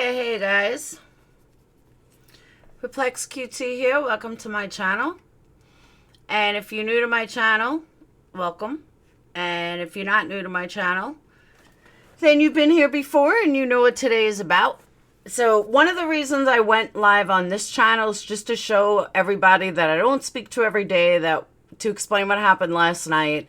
Hey guys, PurplexedQT here. Welcome to my channel. And if you're new to my channel, welcome. And if you're not new to my channel, then you've been here before and you know what today is about. So one of the reasons I went live on this channel is just to show everybody that I don't speak to every day, that to explain what happened last night,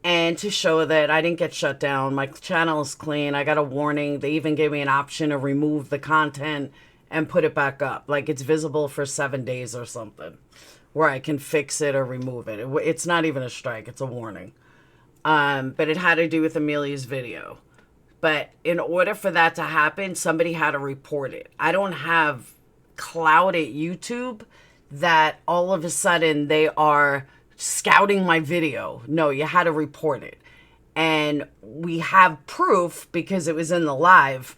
and to show that I didn't get shut down. My channel is clean. I got a warning. They even gave me an option to remove the content and put it back up. Like, it's visible for 7 days or something, where I can fix it or remove it. It's not even a strike. It's a warning. But it had to do with Amelia's video. But in order for that to happen, somebody had to report it. I don't have clout at YouTube that all of a sudden they are scouting my video. No, you had to report it. And we have proof, because it was in the live,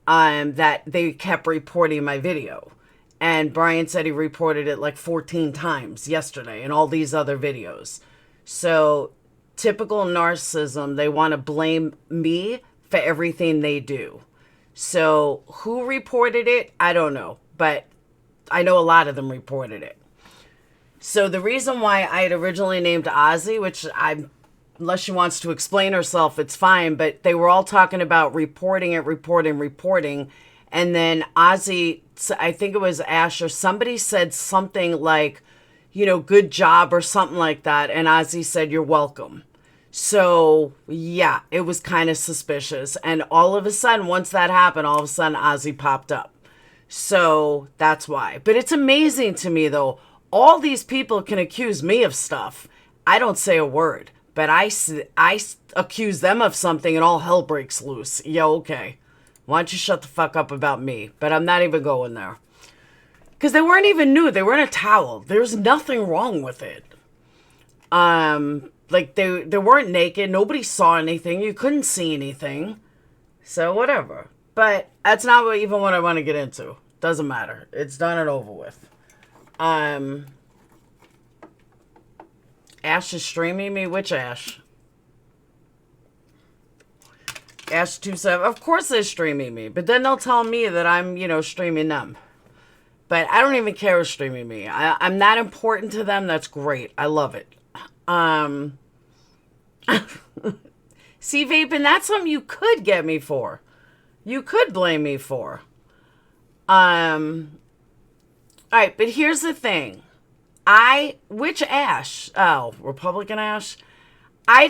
that they kept reporting my video. And Brian said he reported it like 14 times yesterday and all these other videos. So typical narcissism, they want to blame me for everything they do. So who reported it? I don't know. But I know a lot of them reported it. So the reason why I had originally named Ozzy, which unless she wants to explain herself, it's fine. But they were all talking about reporting. And then Ozzy, I think it was Ash or somebody said something like, you know, good job or something like that. And Ozzy said, you're welcome. So yeah, it was kind of suspicious. And all of a sudden, once that happened, all of a sudden Ozzy popped up. So that's why. But it's amazing to me, though. All these people can accuse me of stuff. I don't say a word, but I accuse them of something and all hell breaks loose. Yeah, okay. Why don't you shut the fuck up about me? But I'm not even going there. Because they weren't even nude. They were in a towel. There's nothing wrong with it. Like, they weren't naked. Nobody saw anything. You couldn't see anything. So, whatever. But that's not even what I want to get into. Doesn't matter. It's done and over with. Ash is streaming me. Which Ash? Ash27. Of course they're streaming me. But then they'll tell me that I'm, you know, streaming them. But I don't even care who's streaming me. I'm not important to them. That's great. I love it. See, vaping, that's something you could get me for. You could blame me for. Alright, but here's the thing. Which Ash? Oh, Republican Ash? I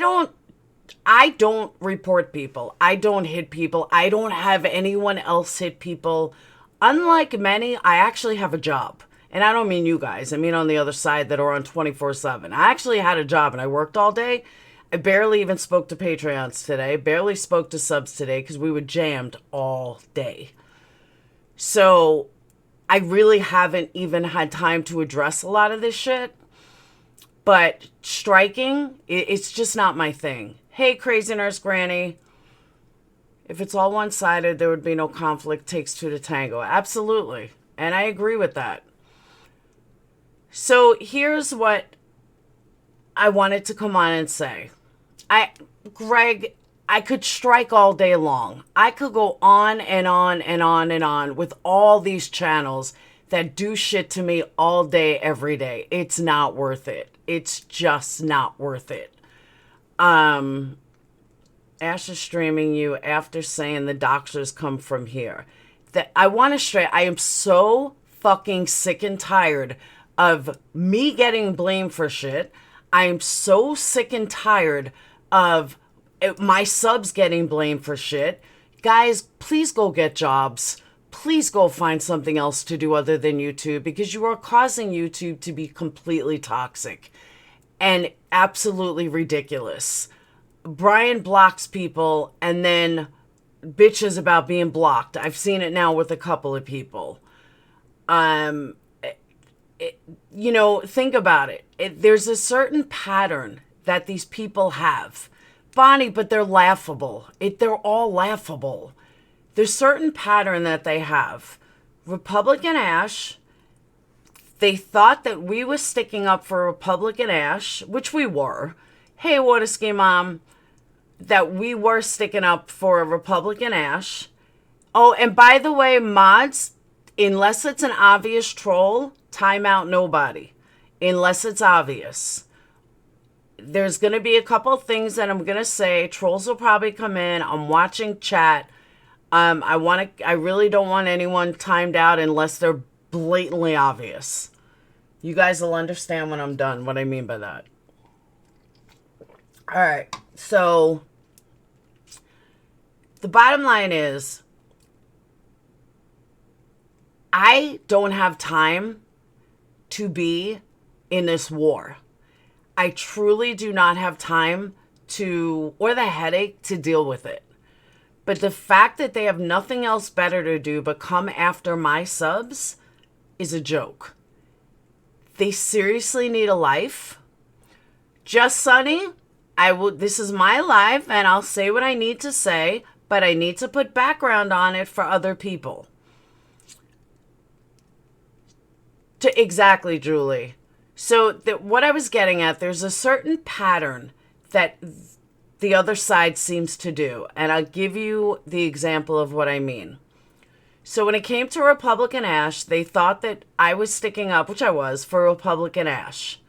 don't report people. I don't hit people. I don't have anyone else hit people. Unlike many, I actually have a job. And I don't mean you guys. I mean on the other side that are on 24/7. I actually had a job and I worked all day. I barely even spoke to Patreons today. Barely spoke to subs today because we were jammed all day. So I really haven't even had time to address a lot of this shit. But striking, it's just not my thing. Hey, Crazy Nurse Granny. If it's all one-sided, there would be no conflict. Takes two to tango. Absolutely. And I agree with that. So here's what I wanted to come on and say. Greg, I could strike all day long. I could go on and on and on and on with all these channels that do shit to me all day, every day. It's not worth it. It's just not worth it. Ash is streaming you after saying the doctors come from here. I am so fucking sick and tired of me getting blamed for shit. I am so sick and tired of my subs getting blamed for shit. Guys, please go get jobs. Please go find something else to do other than YouTube, because you are causing YouTube to be completely toxic and absolutely ridiculous. Brian blocks people and then bitches about being blocked. I've seen it now with a couple of people. You know, think about it. There's a certain pattern that these people have. Bonnie, but they're laughable. They're all laughable. There's certain pattern that they have. Republican Ash, they thought that we were sticking up for Republican Ash, which we were. Hey, Water Ski Mom, that we were sticking up for Republican Ash. Oh, and by the way, mods, unless it's an obvious troll, time out nobody. Unless it's obvious. There's going to be a couple things that I'm going to say. Trolls will probably come in. I'm watching chat. I really don't want anyone timed out unless they're blatantly obvious. You guys will understand when I'm done what I mean by that. All right. So the bottom line is I don't have time to be in this war. I truly do not have time or the headache to deal with it. But the fact that they have nothing else better to do but come after my subs is a joke. They seriously need a life. Just Sunny, this is my life and I'll say what I need to say, but I need to put background on it for other people. Exactly, Julie. So what I was getting at, there's a certain pattern that the other side seems to do. And I'll give you the example of what I mean. So when it came to Republican Ash, they thought that I was sticking up, which I was, for Republican Ash.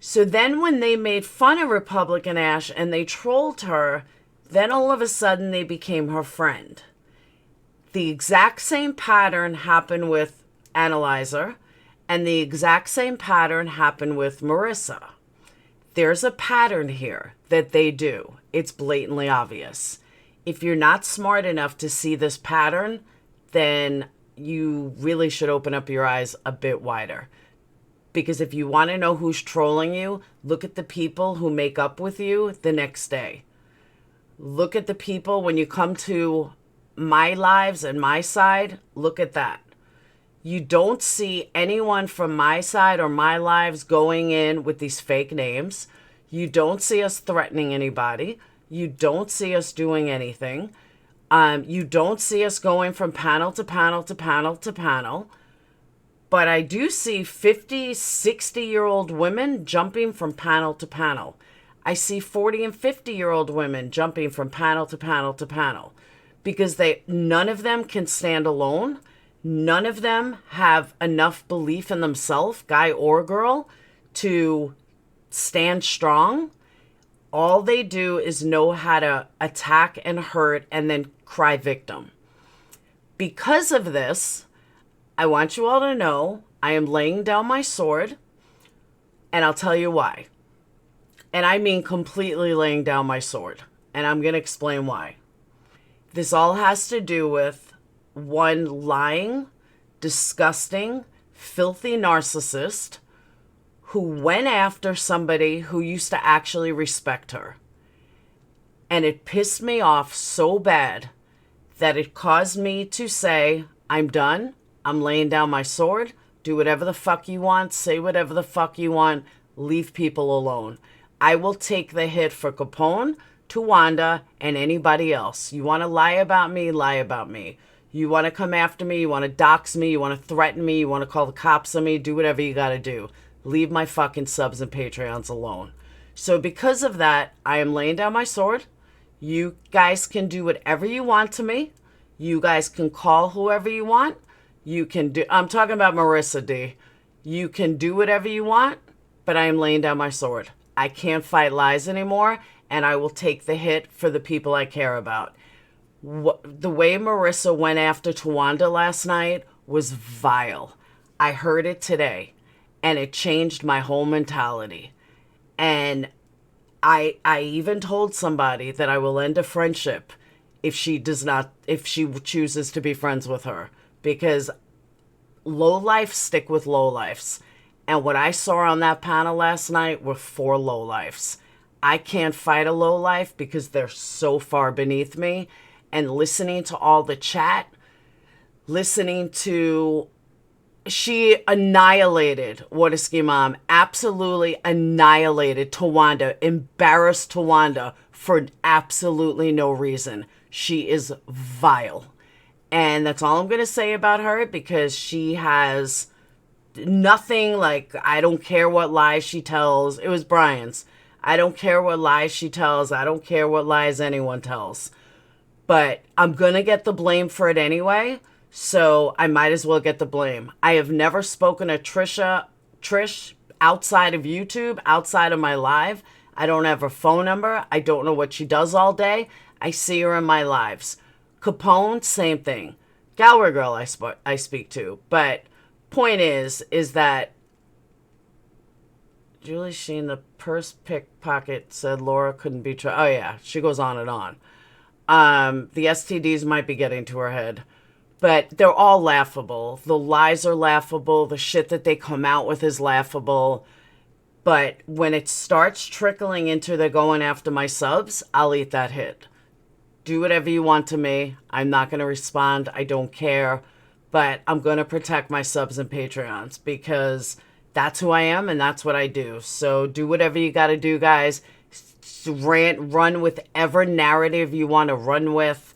So then when they made fun of Republican Ash and they trolled her, then all of a sudden they became her friend. The exact same pattern happened with Analyzer, and the exact same pattern happened with Marissa. There's a pattern here that they do. It's blatantly obvious. If you're not smart enough to see this pattern, then you really should open up your eyes a bit wider. Because if you want to know who's trolling you, look at the people who make up with you the next day. Look at the people when you come to my lives and my side, look at that. You don't see anyone from my side or my lives going in with these fake names. You don't see us threatening anybody. You don't see us doing anything. You don't see us going from panel to panel to panel to panel. But I do see 50, 60-year-old women jumping from panel to panel. I see 40 and 50-year-old women jumping from panel to panel to panel. Because none of them can stand alone. None of them have enough belief in themselves, guy or girl, to stand strong. All they do is know how to attack and hurt and then cry victim. Because of this, I want you all to know I am laying down my sword, and I'll tell you why. And I mean completely laying down my sword, and I'm going to explain why. This all has to do with one lying, disgusting, filthy narcissist who went after somebody who used to actually respect her. And it pissed me off so bad that it caused me to say, I'm done. I'm laying down my sword. Do whatever the fuck you want. Say whatever the fuck you want. Leave people alone. I will take the hit for Capone, Tawanda, and anybody else. You want to lie about me? Lie about me. You want to come after me, you want to dox me, you want to threaten me, you want to call the cops on me, do whatever you got to do. Leave my fucking subs and Patreons alone. So because of that, I am laying down my sword. You guys can do whatever you want to me. You guys can call whoever you want. You can do, I'm talking about Marissa D. You can do whatever you want, but I am laying down my sword. I can't fight lies anymore, and I will take the hit for the people I care about. The way Marissa went after Tawanda last night was vile. I heard it today, and it changed my whole mentality. And I even told somebody that I will end a friendship if she chooses to be friends with her, because lowlifes stick with lowlifes. And what I saw on that panel last night were 4 lowlifes. I can't fight a lowlife because they're so far beneath me. And listening to all the chat, she annihilated Waterski Mom, absolutely annihilated Tawanda, embarrassed Tawanda for absolutely no reason. She is vile. And that's all I'm going to say about her, because she has nothing, like, I don't care what lies she tells. It was Brian's. I don't care what lies she tells. I don't care what lies anyone tells. but I'm going to get the blame for it anyway. So I might as well get the blame. I have never spoken to Trish outside of YouTube, outside of my live. I don't have her phone number. I don't know what she does all day. I see her in my lives. Capone, same thing. Guyger girl I speak to. But point is that Julie Sheen, the purse pickpocket, said Laura couldn't be trusted. Oh, yeah. She goes on and on. The STDs might be getting to her head. But they're all laughable. The lies are laughable. The shit that they come out with is laughable. But when it starts trickling into they're going after my subs, I'll eat that hit. Do whatever you want to me. I'm not going to respond. I don't care. But I'm going to protect my subs and Patreons because that's who I am and that's what I do. So do whatever you got to do, guys. Run with whatever narrative you want to run with.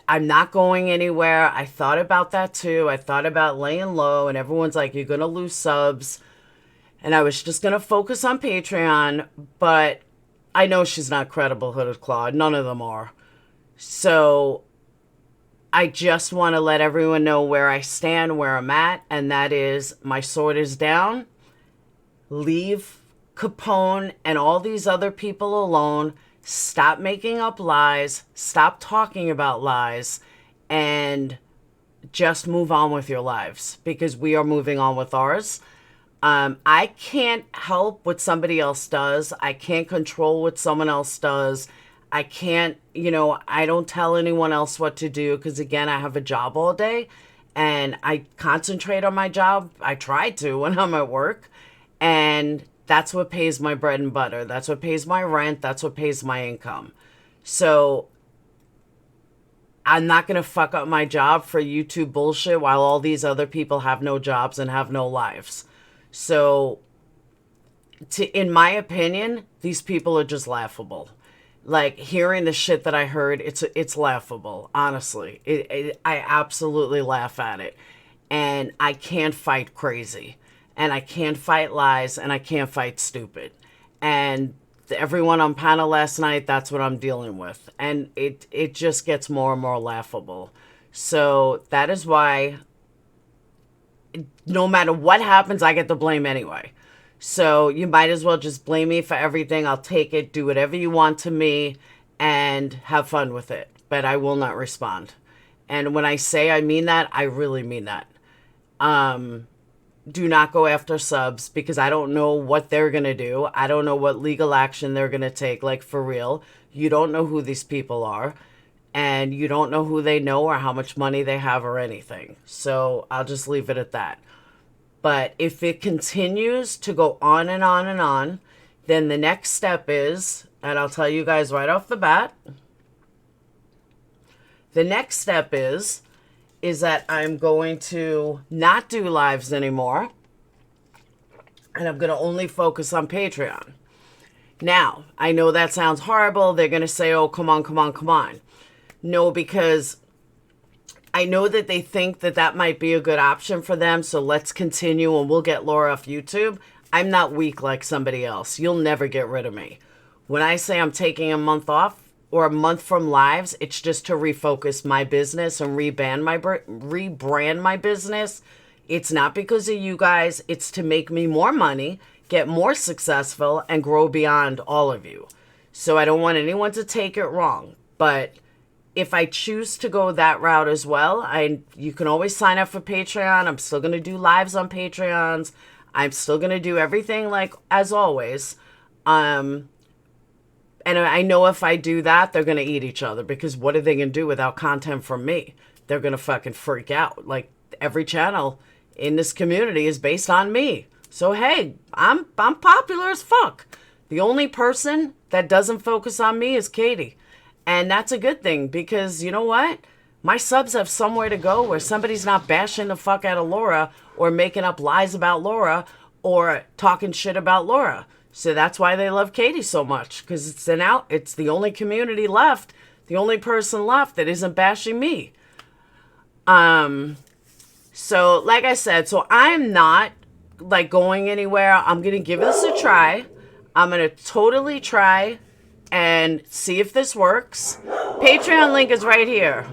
I'm not going anywhere. I thought about that too. I thought about laying low and everyone's like, you're going to lose subs. And I was just going to focus on Patreon. But I know she's not credible, Hooded Claw. None of them are. So I just want to let everyone know where I stand, where I'm at, and that is my sword is down. Leave Capone and all these other people alone. Stop making up lies. Stop talking about lies. And just move on with your lives because we are moving on with ours. I can't help what somebody else does. I can't control what someone else does. I can't, I don't tell anyone else what to do because, again, I have a job all day and I concentrate on my job. I try to when I'm at work, and that's what pays my bread and butter. That's what pays my rent. That's what pays my income. So I'm not going to fuck up my job for YouTube bullshit while all these other people have no jobs and have no lives. So in my opinion, these people are just laughable. Like, hearing the shit that I heard, it's laughable, honestly. I absolutely laugh at it. And I can't fight crazy. And I can't fight lies. And I can't fight stupid. And everyone on panel last night, that's what I'm dealing with. And it just gets more and more laughable. So that is why no matter what happens, I get the blame anyway. So you might as well just blame me for everything. I'll take it. Do whatever you want to me and have fun with it. But I will not respond. And when I say I mean that, I really mean that. Do not go after subs because I don't know what they're going to do. I don't know what legal action they're going to take. Like, for real. You don't know who these people are. And you don't know who they know or how much money they have or anything. So I'll just leave it at that. But if it continues to go on and on and on, then the next step is, and I'll tell you guys right off the bat, the next step is that I'm going to not do lives anymore. And I'm going to only focus on Patreon. Now, I know that sounds horrible. They're going to say, oh, come on, come on, come on. No, because I know that they think that that might be a good option for them, so let's continue and we'll get Laura off YouTube. I'm not weak like somebody else. You'll never get rid of me. When I say I'm taking a month off or a month from lives, it's just to refocus my business and rebrand my business. It's not because of you guys. It's to make me more money, get more successful, and grow beyond all of you. So I don't want anyone to take it wrong, but if I choose to go that route as well, you can always sign up for Patreon. I'm still going to do lives on Patreons. I'm still going to do everything like as always. And I know if I do that, they're going to eat each other because what are they going to do without content from me? They're going to fucking freak out. Like, every channel in this community is based on me. So, hey, I'm popular as fuck. The only person that doesn't focus on me is Katie. And that's a good thing because, you know what? My subs have somewhere to go where somebody's not bashing the fuck out of Laura or making up lies about Laura or talking shit about Laura. So that's why they love Katie so much because it's the only community left, the only person left that isn't bashing me. So like I said, so I'm not like going anywhere. I'm going to give this a try. I'm going to totally try and see if this works. Patreon link is right here.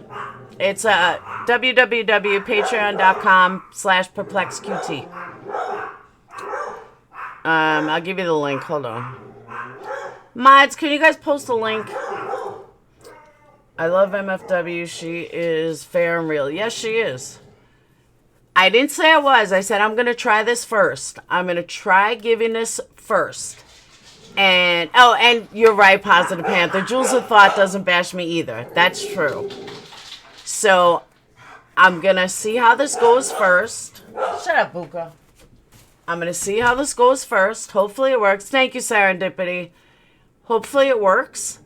It's www.patreon.com/PurplexedQT. I'll give you the link. Hold on. Mods, can you guys post a link? I love MFW. She is fair and real. Yes, she is. I didn't say I was. I said I'm going to try this first. I'm going to try giving this first. And, oh, and you're right, Positive Panther. Jules of Thought doesn't bash me either. That's true. So, I'm going to see how this goes first. Shut up, Buka. I'm going to see how this goes first. Hopefully it works. Thank you, Serendipity. Hopefully it works.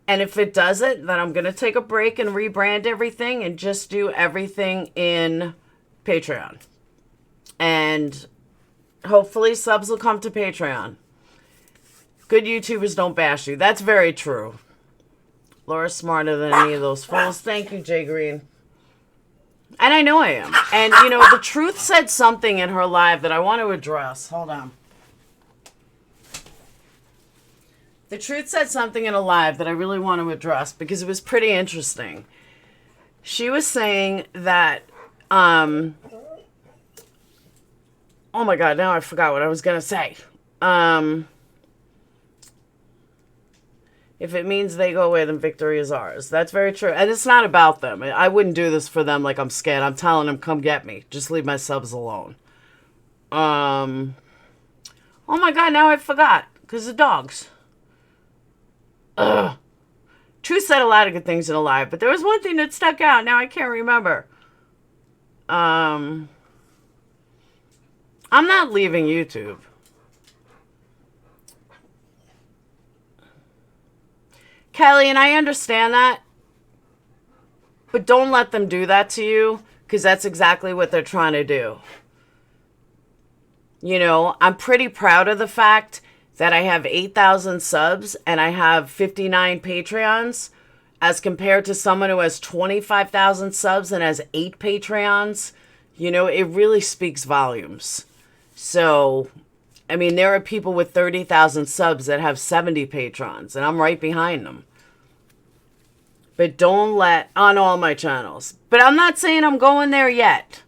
And if it doesn't, then I'm going to take a break and rebrand everything and just do everything in Patreon. And hopefully subs will come to Patreon. Good YouTubers don't bash you. That's very true. Laura's smarter than any of those fools. Thank you, Jay Green. And I know I am. And, you know, the truth said something in her live that I want to address. Hold on. The truth said something in a live that I really want to address because it was pretty interesting. She was saying that, oh my God, now I forgot what I was going to say. If it means they go away, then victory is ours. That's very true. And it's not about them. I wouldn't do this for them like I'm scared. I'm telling them, come get me. Just leave my subs alone. Oh my God, now I forgot. Because of dogs. Ugh. Truth said a lot of good things in a live, but there was one thing that stuck out. Now I can't remember. I'm not leaving YouTube. Kelly, and I understand that, but don't let them do that to you, because that's exactly what they're trying to do. You know, I'm pretty proud of the fact that I have 8,000 subs and I have 59 Patreons, as compared to someone who has 25,000 subs and has 8 Patreons. You know, it really speaks volumes. So, I mean, there are people with 30,000 subs that have 70 patrons, and I'm right behind them. But don't let, on all my channels. But I'm not saying I'm going there yet.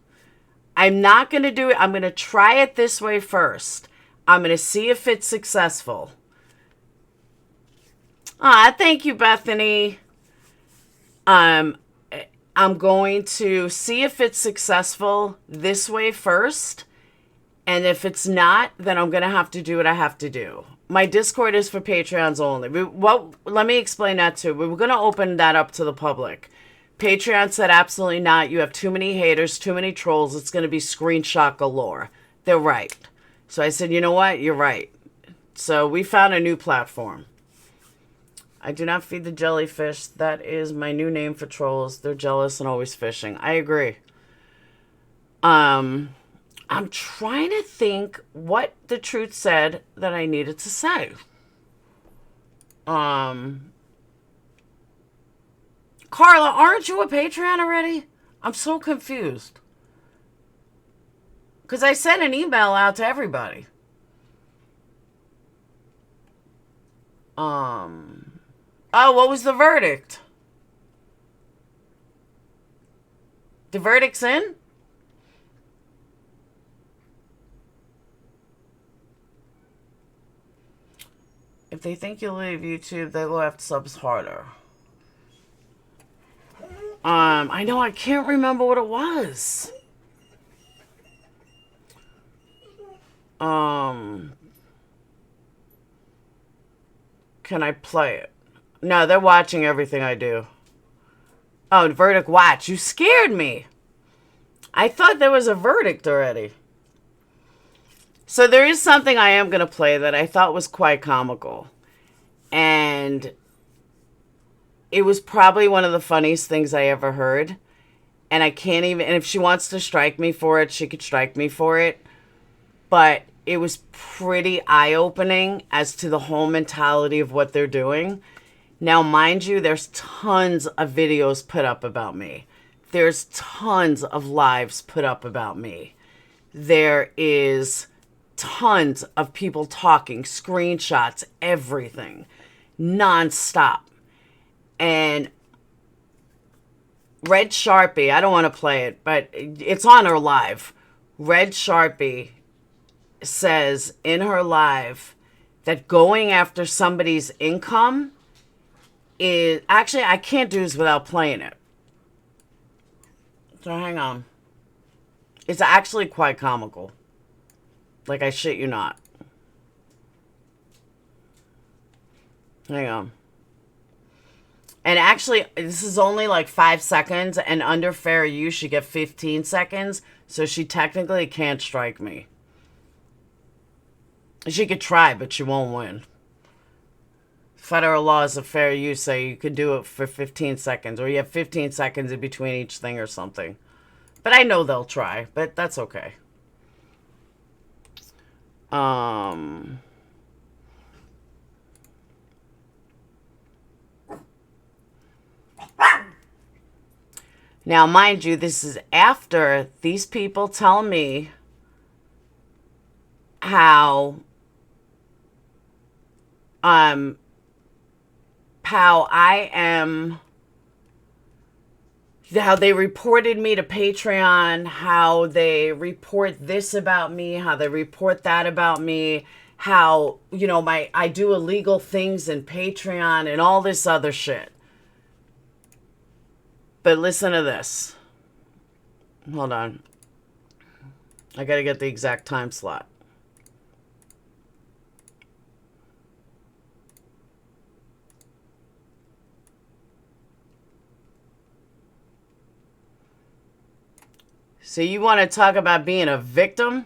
I'm not going to do it. I'm going to try it this way first. I'm going to see if it's successful. Thank you, Bethany. I'm going to see if it's successful this way first. And if it's not, then I'm going to have to do what I have to do. My Discord is for Patreons only. Let me explain that too. We were going to open that up to the public. Patreon said absolutely not. You have too many haters, too many trolls. It's going to be screenshot galore. They're right. So I said, you know what? You're right. So we found a new platform. I do not feed the jellyfish. That is my new name for trolls. They're jealous and always fishing. I agree. I'm trying to think what the truth said that I needed to say. Carla, aren't you a Patreon already? I'm so confused. Because I sent an email out to everybody. Oh, what was the verdict? The verdict's in? If they think you'll leave YouTube, they will have to subs harder. I know I can't remember what it was. Can I play it? No, they're watching everything I do. Oh, verdict watch. You scared me. I thought there was a verdict already. So there is something I am going to play that I thought was quite comical. And it was probably one of the funniest things I ever heard. And I can't even, and if she wants to strike me for it, she could strike me for it. But it was pretty eye-opening as to the whole mentality of what they're doing. Now, mind you, there's tons of videos put up about me. There's tons of lives put up about me. There is tons of people talking, screenshots, everything, nonstop. And Red Sharpie, I don't want to play it, but it's on her live. Red Sharpie says in her live that going after somebody's income is... Actually, I can't do this without playing it. So hang on. It's actually quite comical. Like, I shit you not. Hang on. And actually, this is only like 5 seconds, and under fair use, she get 15 seconds, so she technically can't strike me. She could try, but she won't win. Federal laws of fair use say you could do it for 15 seconds, or you have 15 seconds in between each thing or something. But I know they'll try, but that's okay. Now, mind you, this is after these people tell me how I am, how they reported me to Patreon, how they report this about me, how they report that about me, how, you know, I do illegal things in Patreon and all this other shit. But listen to this. Hold on. I gotta get the exact time slot. So you want to talk about being a victim?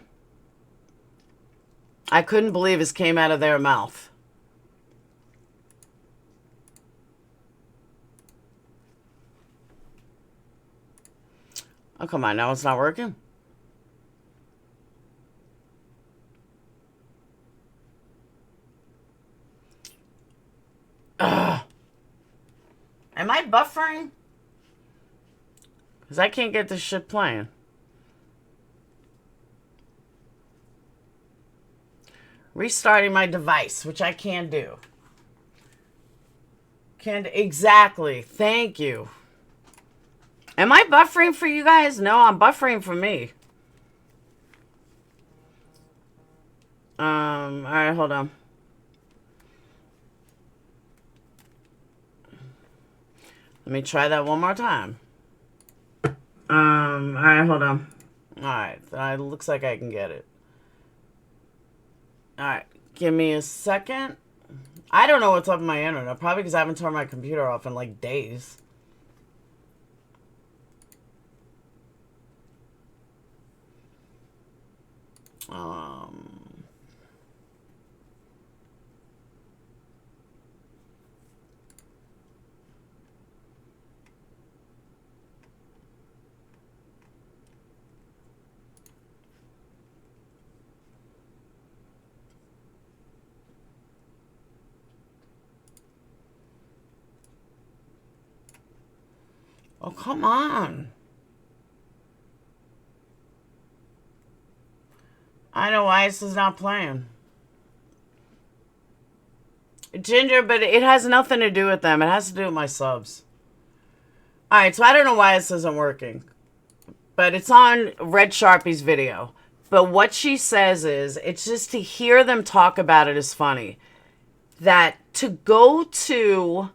I couldn't believe this came out of their mouth. Oh, come on. Now it's not working. Ugh. Am I buffering? Because I can't get this shit playing. Restarting my device, which I can do. Exactly. Thank you. Am I buffering for you guys? No, I'm buffering for me. All right, hold on. Let me try that one more time. All right, hold on. All right, it looks like I can get it. All right, give me a second. I don't know what's up with my internet. Probably because I haven't turned my computer off in like days. Oh, come on. I know why this is not playing. Ginger, but it has nothing to do with them. It has to do with my subs. Alright, so I don't know why this isn't working. But it's on Red Sharpie's video. But what she says is, it's just to hear them talk about it is funny. That to go to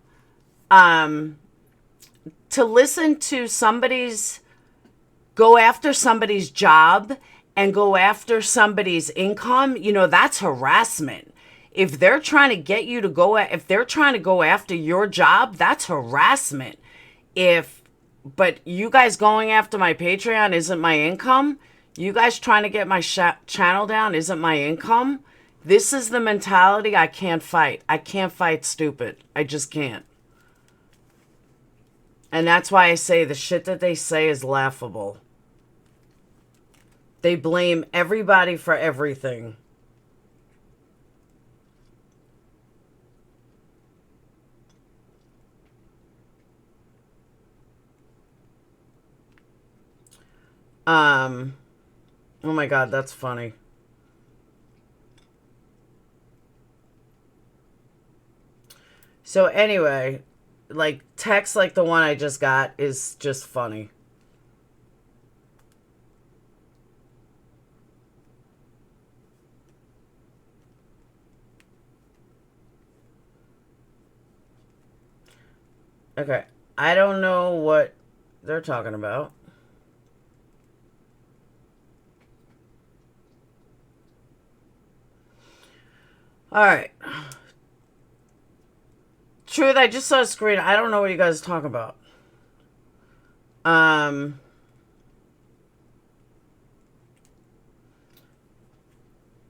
listen to somebody's, go after somebody's job and go after somebody's income, you know, that's harassment. If they're trying to get you to go, if they're trying to go after your job, that's harassment. But you guys going after my Patreon isn't my income. You guys trying to get my channel down isn't my income. This is the mentality I can't fight. I can't fight stupid. I just can't. And that's why I say the shit that they say is laughable. They blame everybody for everything. Oh my God, that's funny. So anyway, like, text like the one I just got is just funny. Okay. I don't know what they're talking about. All right. Truth, I just saw a screen. I don't know what you guys are talking about.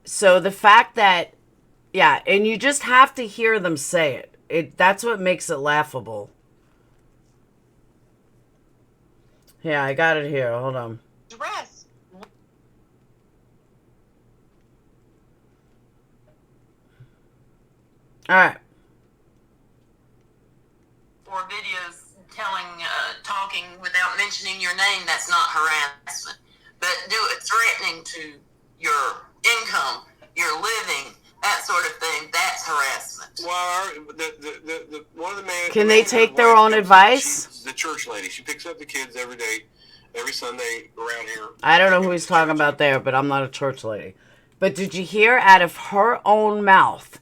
So the fact that, yeah, and you just have to hear them say it. That's what makes it laughable. Yeah, I got it here. Hold on. Dress. All right. Or videos talking without mentioning your name, that's not harassment. But threatening to your income, your living, that sort of thing, that's harassment. Well, one of the man. Can they take their own advice? She's the church lady. She picks up the kids every day, every Sunday around here. I don't know who he's talking about there, but I'm not a church lady. But did you hear out of her own mouth,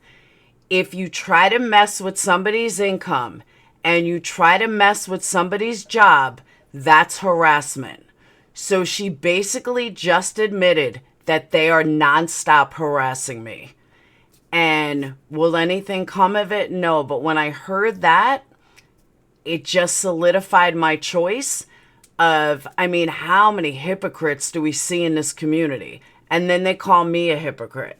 if you try to mess with somebody's income and you try to mess with somebody's job, that's harassment. So she basically just admitted that they are nonstop harassing me. And will anything come of it? No. But when I heard that, it just solidified my choice of, I mean, how many hypocrites do we see in this community? And then they call me a hypocrite.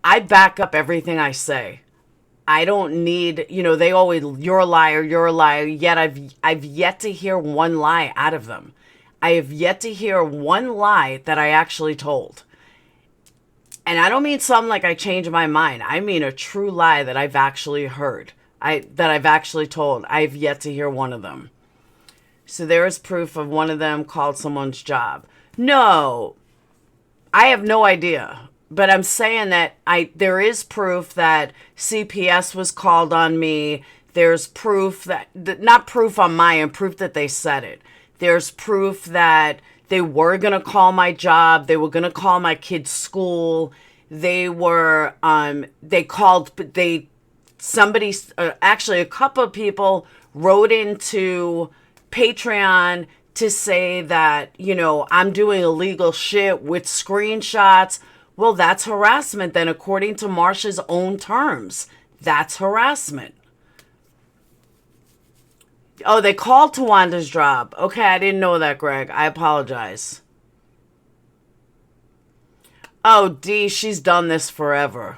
I back up everything I say. I don't need, they always, you're a liar, yet I've yet to hear one lie out of them. I have yet to hear one lie that I actually told. And I don't mean something like I changed my mind. I mean a true lie that I've actually heard, that I've actually told. I've yet to hear one of them. So there is proof of one of them called someone's job. No, I have no idea. But I'm saying that there is proof that CPS was called on me. There's proof that, not proof on my end, proof that they said it. There's proof that they were going to call my job. They were going to call my kid's school. They were, actually a couple of people wrote into Patreon to say that, I'm doing illegal shit with screenshots. Well, that's harassment then, according to Marsha's own terms. That's harassment. Oh, they called Tawanda's job. Okay, I didn't know that, Greg. I apologize. Oh, Dee, she's done this forever.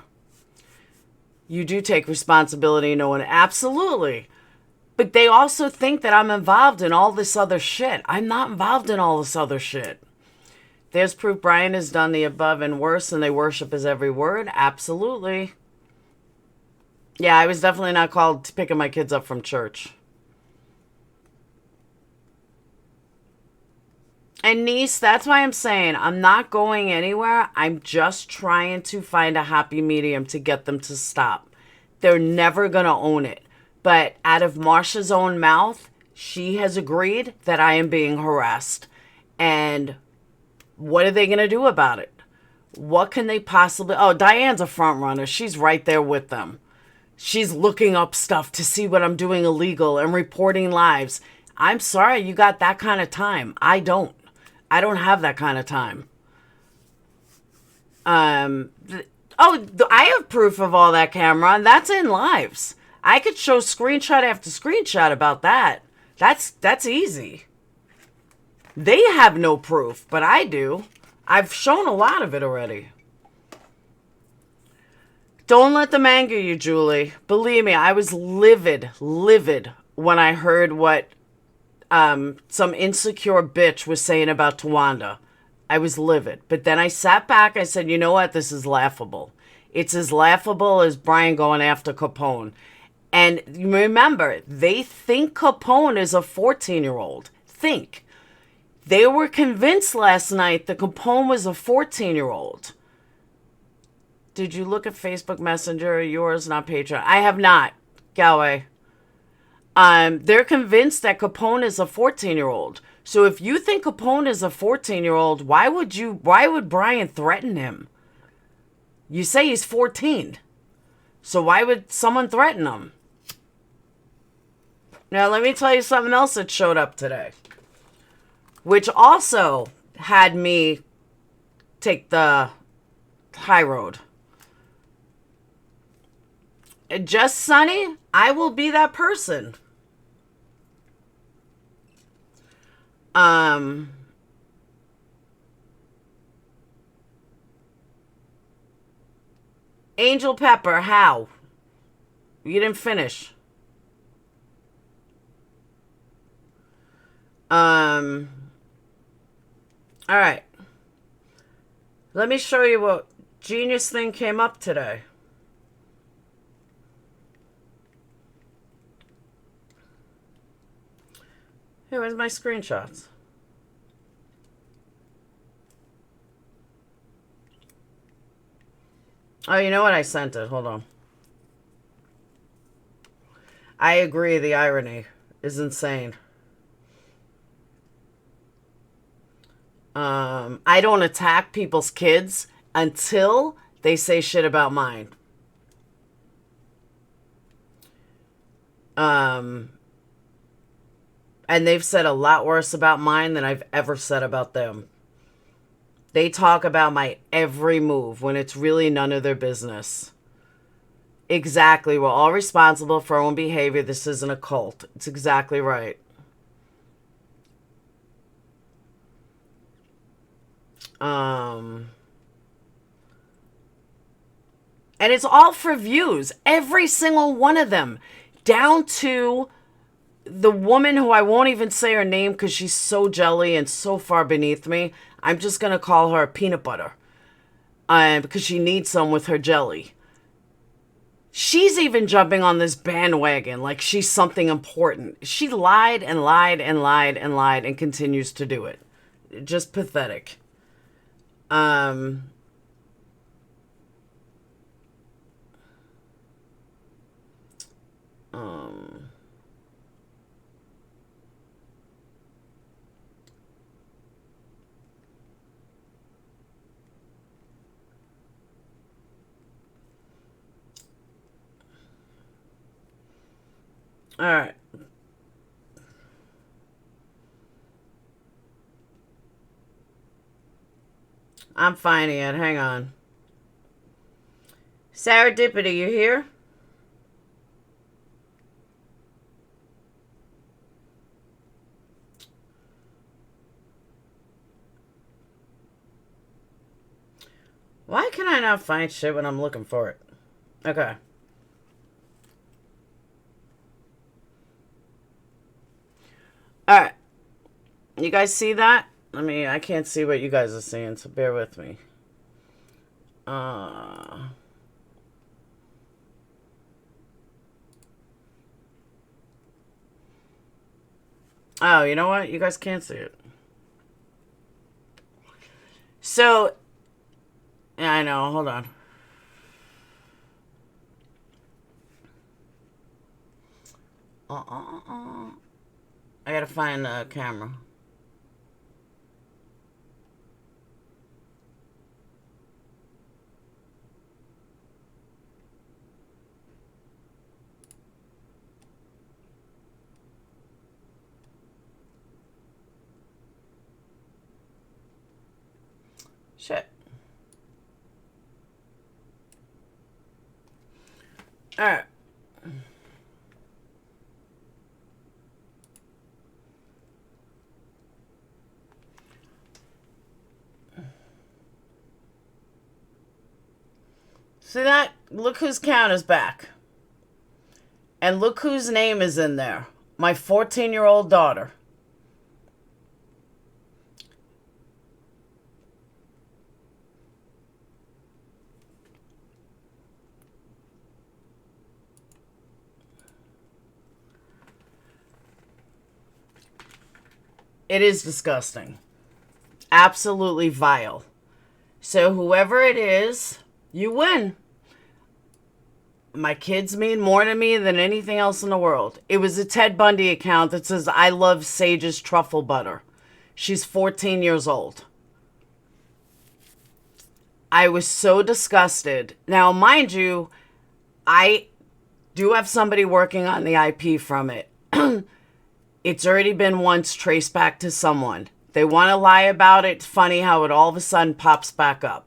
You do take responsibility, no one. Absolutely. But they also think that I'm involved in all this other shit. I'm not involved in all this other shit. There's proof Brian has done the above and worse, and they worship his every word. Absolutely. Yeah, I was definitely not called to picking my kids up from church. And niece, that's why I'm saying I'm not going anywhere. I'm just trying to find a happy medium to get them to stop. They're never going to own it. But out of Marsha's own mouth, she has agreed that I am being harassed. And what are they going to do about it? What can they possibly... Oh, Diane's a front runner. She's right there with them. She's looking up stuff to see what I'm doing illegal and reporting lives. I'm sorry you got that kind of time. I don't have that kind of time. I have proof of all that, Cameron. That's in lives. I could show screenshot after screenshot about that. That's easy. They have no proof, but I do. I've shown a lot of it already. Don't let them anger you, Julie. Believe me, I was livid when I heard what some insecure bitch was saying about Tawanda. I was livid. But then I sat back, I said, you know what? This is laughable. It's as laughable as Brian going after Capone. And remember, they think Capone is a 14-year-old. Think. They were convinced last night that Capone was a 14-year-old. Did you look at Facebook Messenger? Yours, not Patreon. I have not, Galway. They're convinced that Capone is a 14-year-old. So if you think Capone is a 14-year-old, why would Brian threaten him? You say he's 14. So why would someone threaten him? Now, let me tell you something else that showed up today, which also had me take the high road. Just Sunny, I will be that person. Angel Pepper, how? You didn't finish. All right. Let me show you what genius thing came up today. Here, where's my screenshots? Oh, you know what? I sent it. Hold on. I agree. The irony is insane. I don't attack people's kids until they say shit about mine. And they've said a lot worse about mine than I've ever said about them. They talk about my every move when it's really none of their business. Exactly. We're all responsible for our own behavior. This isn't a cult. It's exactly right. And it's all for views. Every single one of them. Down to the woman who I won't even say her name because she's so jelly and so far beneath me. I'm just going to call her peanut butter. Because she needs some with her jelly. She's even jumping on this bandwagon like she's something important. She lied and lied and lied and lied and continues to do it. Just pathetic. All right. I'm finding it. Hang on. Sarah Dippity, you here? Why can I not find shit when I'm looking for it? Okay. All right. You guys see that? I can't see what you guys are seeing, so bear with me. Oh, you know what? You guys can't see it. So, yeah, I know. Hold on. I gotta find a camera. Shit. All right. See that? Look whose count is back. And look whose name is in there. My 14-year-old daughter. It is disgusting. Absolutely vile. So whoever it is, you win. My kids mean more to me than anything else in the world. It was a Ted Bundy account that says, I love Sage's truffle butter. She's 14 years old. I was so disgusted. Now, mind you, I do have somebody working on the IP from it. It's already been once traced back to someone. They want to lie about it. It's funny how it all of a sudden pops back up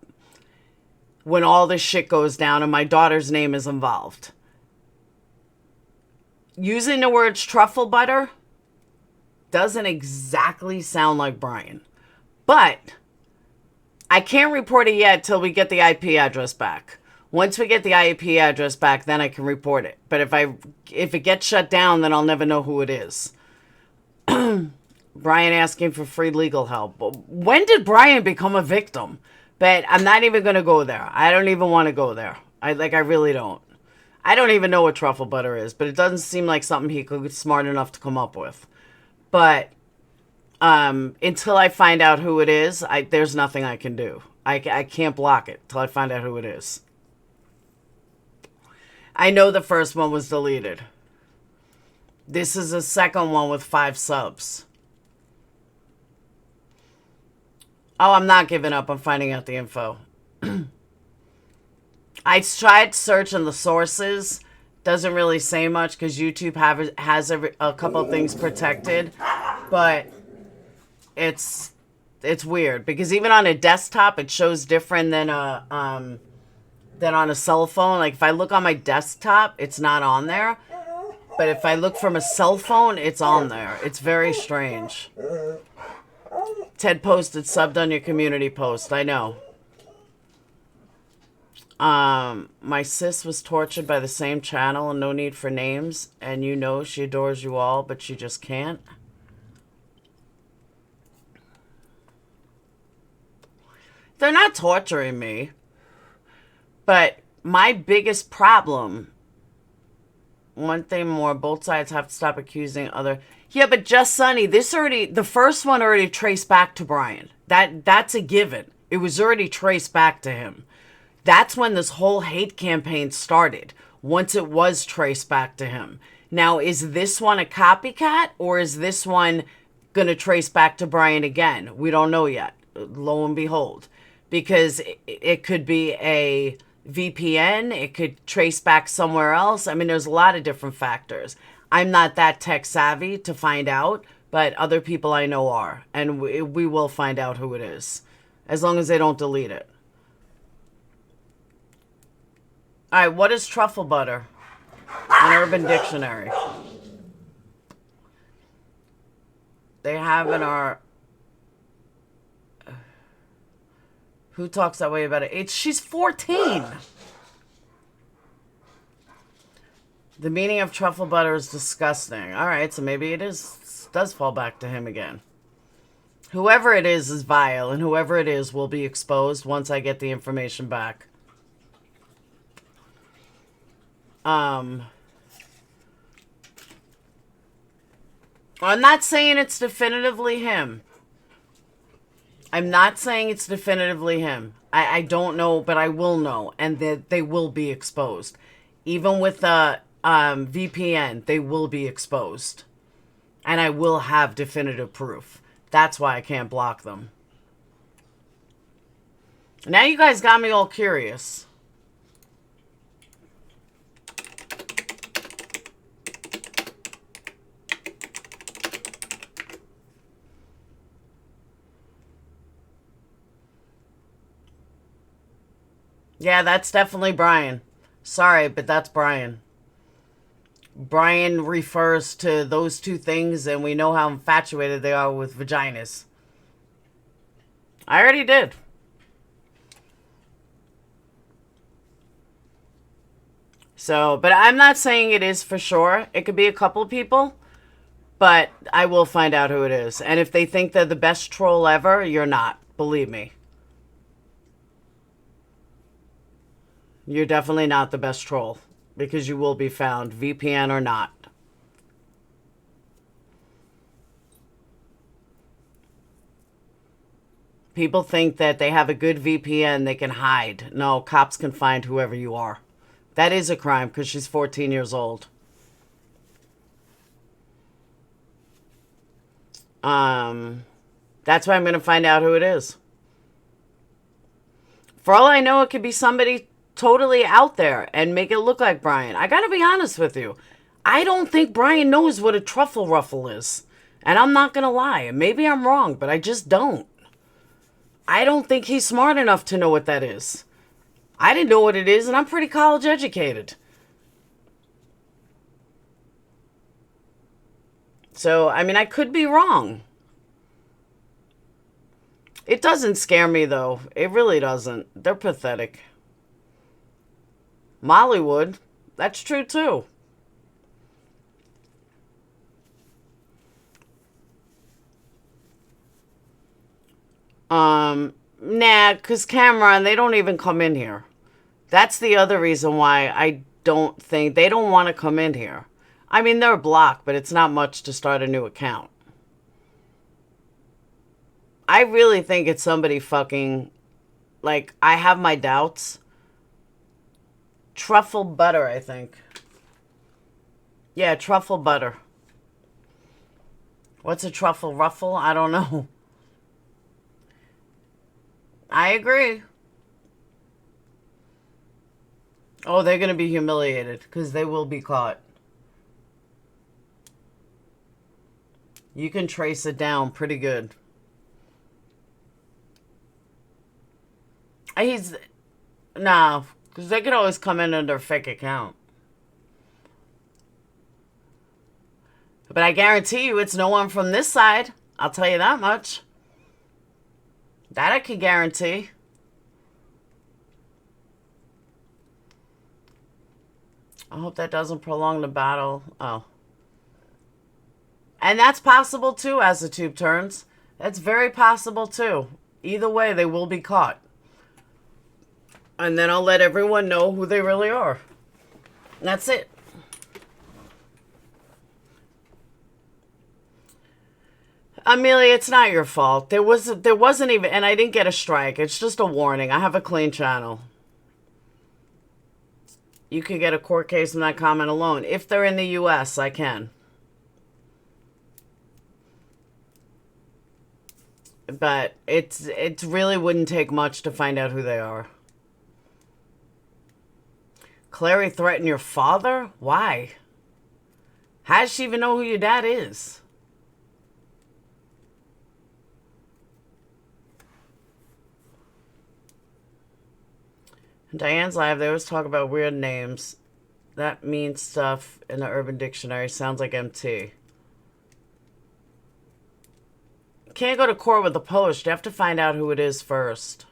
when all this shit goes down and my daughter's name is involved. Using the words truffle butter doesn't exactly sound like Brian. But I can't report it yet till we get the IP address back. Once we get the IP address back, then I can report it. But if it gets shut down, then I'll never know who it is. Brian asking for free legal help. When did Brian become a victim? But I'm not even going to go there. I don't even want to go there. I really don't. I don't even know what truffle butter is, but it doesn't seem like something he could be smart enough to come up with. But until I find out who it is, there's nothing I can do. I can't block it till I find out who it is. I know the first one was deleted. This is the second one with 5 subs. Oh, I'm not giving up. I'm finding out the info. I tried searching the sources. Doesn't really say much because YouTube has a couple of things protected. But it's weird because even on a desktop, it shows different than on a cell phone. Like if I look on my desktop, it's not on there. But if I look from a cell phone, it's on there. It's very strange. Ted posted, subbed on your community post. I know. My sis was tortured by the same channel and no need for names. And you know she adores you all, but she just can't. They're not torturing me. But my biggest problem, one thing more, both sides have to stop accusing other. Yeah, but Just Sunny, the first one already traced back to Brian. That's a given. It was already traced back to him. That's when this whole hate campaign started, once it was traced back to him. Now, is this one a copycat, or is this one going to trace back to Brian again? We don't know yet, lo and behold. Because it could be a VPN, it could trace back somewhere else. I mean, there's a lot of different factors. I'm not that tech savvy to find out, but other people I know are. And we will find out who it is, as long as they don't delete it. All right, what is truffle butter? An Urban Dictionary. They have in our... Who talks that way about it? She's 14. The meaning of truffle butter is disgusting. All right, so maybe does fall back to him again. Whoever it is vile, and whoever it is will be exposed once I get the information back. I'm not saying it's definitively him. I'm not saying it's definitively him. I don't know, but I will know, and they will be exposed. Even with the VPN, they will be exposed. And I will have definitive proof. That's why I can't block them. Now you guys got me all curious. Yeah, that's definitely Brian. Sorry, but that's Brian. Brian refers to those two things, and we know how infatuated they are with vaginas. I already did. So, but I'm not saying it is for sure. It could be a couple people, but I will find out who it is. And if they think they're the best troll ever, you're not. Believe me. You're definitely not the best troll, because you will be found, VPN or not. People think that they have a good VPN they can hide. No, cops can find whoever you are. That is a crime because she's 14 years old. That's why I'm going to find out who it is. For all I know, it could be somebody totally out there and make it look like Brian. I got to be honest with you. I don't think Brian knows what a truffle ruffle is. And I'm not going to lie. Maybe I'm wrong, but I just don't. I don't think he's smart enough to know what that is. I didn't know what it is, and I'm pretty college educated. So, I mean, I could be wrong. It doesn't scare me, though. It really doesn't. They're pathetic. Molly would. That's true, too. Nah, because Cameron, they don't even come in here. That's the other reason why I don't think... They don't want to come in here. I mean, they're blocked, but it's not much to start a new account. I really think it's somebody fucking... Like, I have my doubts. Truffle butter, I think. Yeah, truffle butter. What's a truffle ruffle? I don't know. I agree. Oh, they're going to be humiliated because they will be caught. You can trace it down pretty good. Nah, because they could always come in under a fake account. But I guarantee you it's no one from this side. I'll tell you that much. That I can guarantee. I hope that doesn't prolong the battle. Oh. And that's possible too as the tube turns. That's very possible too. Either way, they will be caught. And then I'll let everyone know who they really are. And that's it. Amelia, it's not your fault. There wasn't even, and I didn't get a strike. It's just a warning. I have a clean channel. You can get a court case from that comment alone. If they're in the U.S., I can. But it really wouldn't take much to find out who they are. Clary threatened your father? Why? How does she even know who your dad is? In Diane's live, they always talk about weird names. That means stuff in the Urban Dictionary. Sounds like MT. Can't go to court with a post. You have to find out who it is first.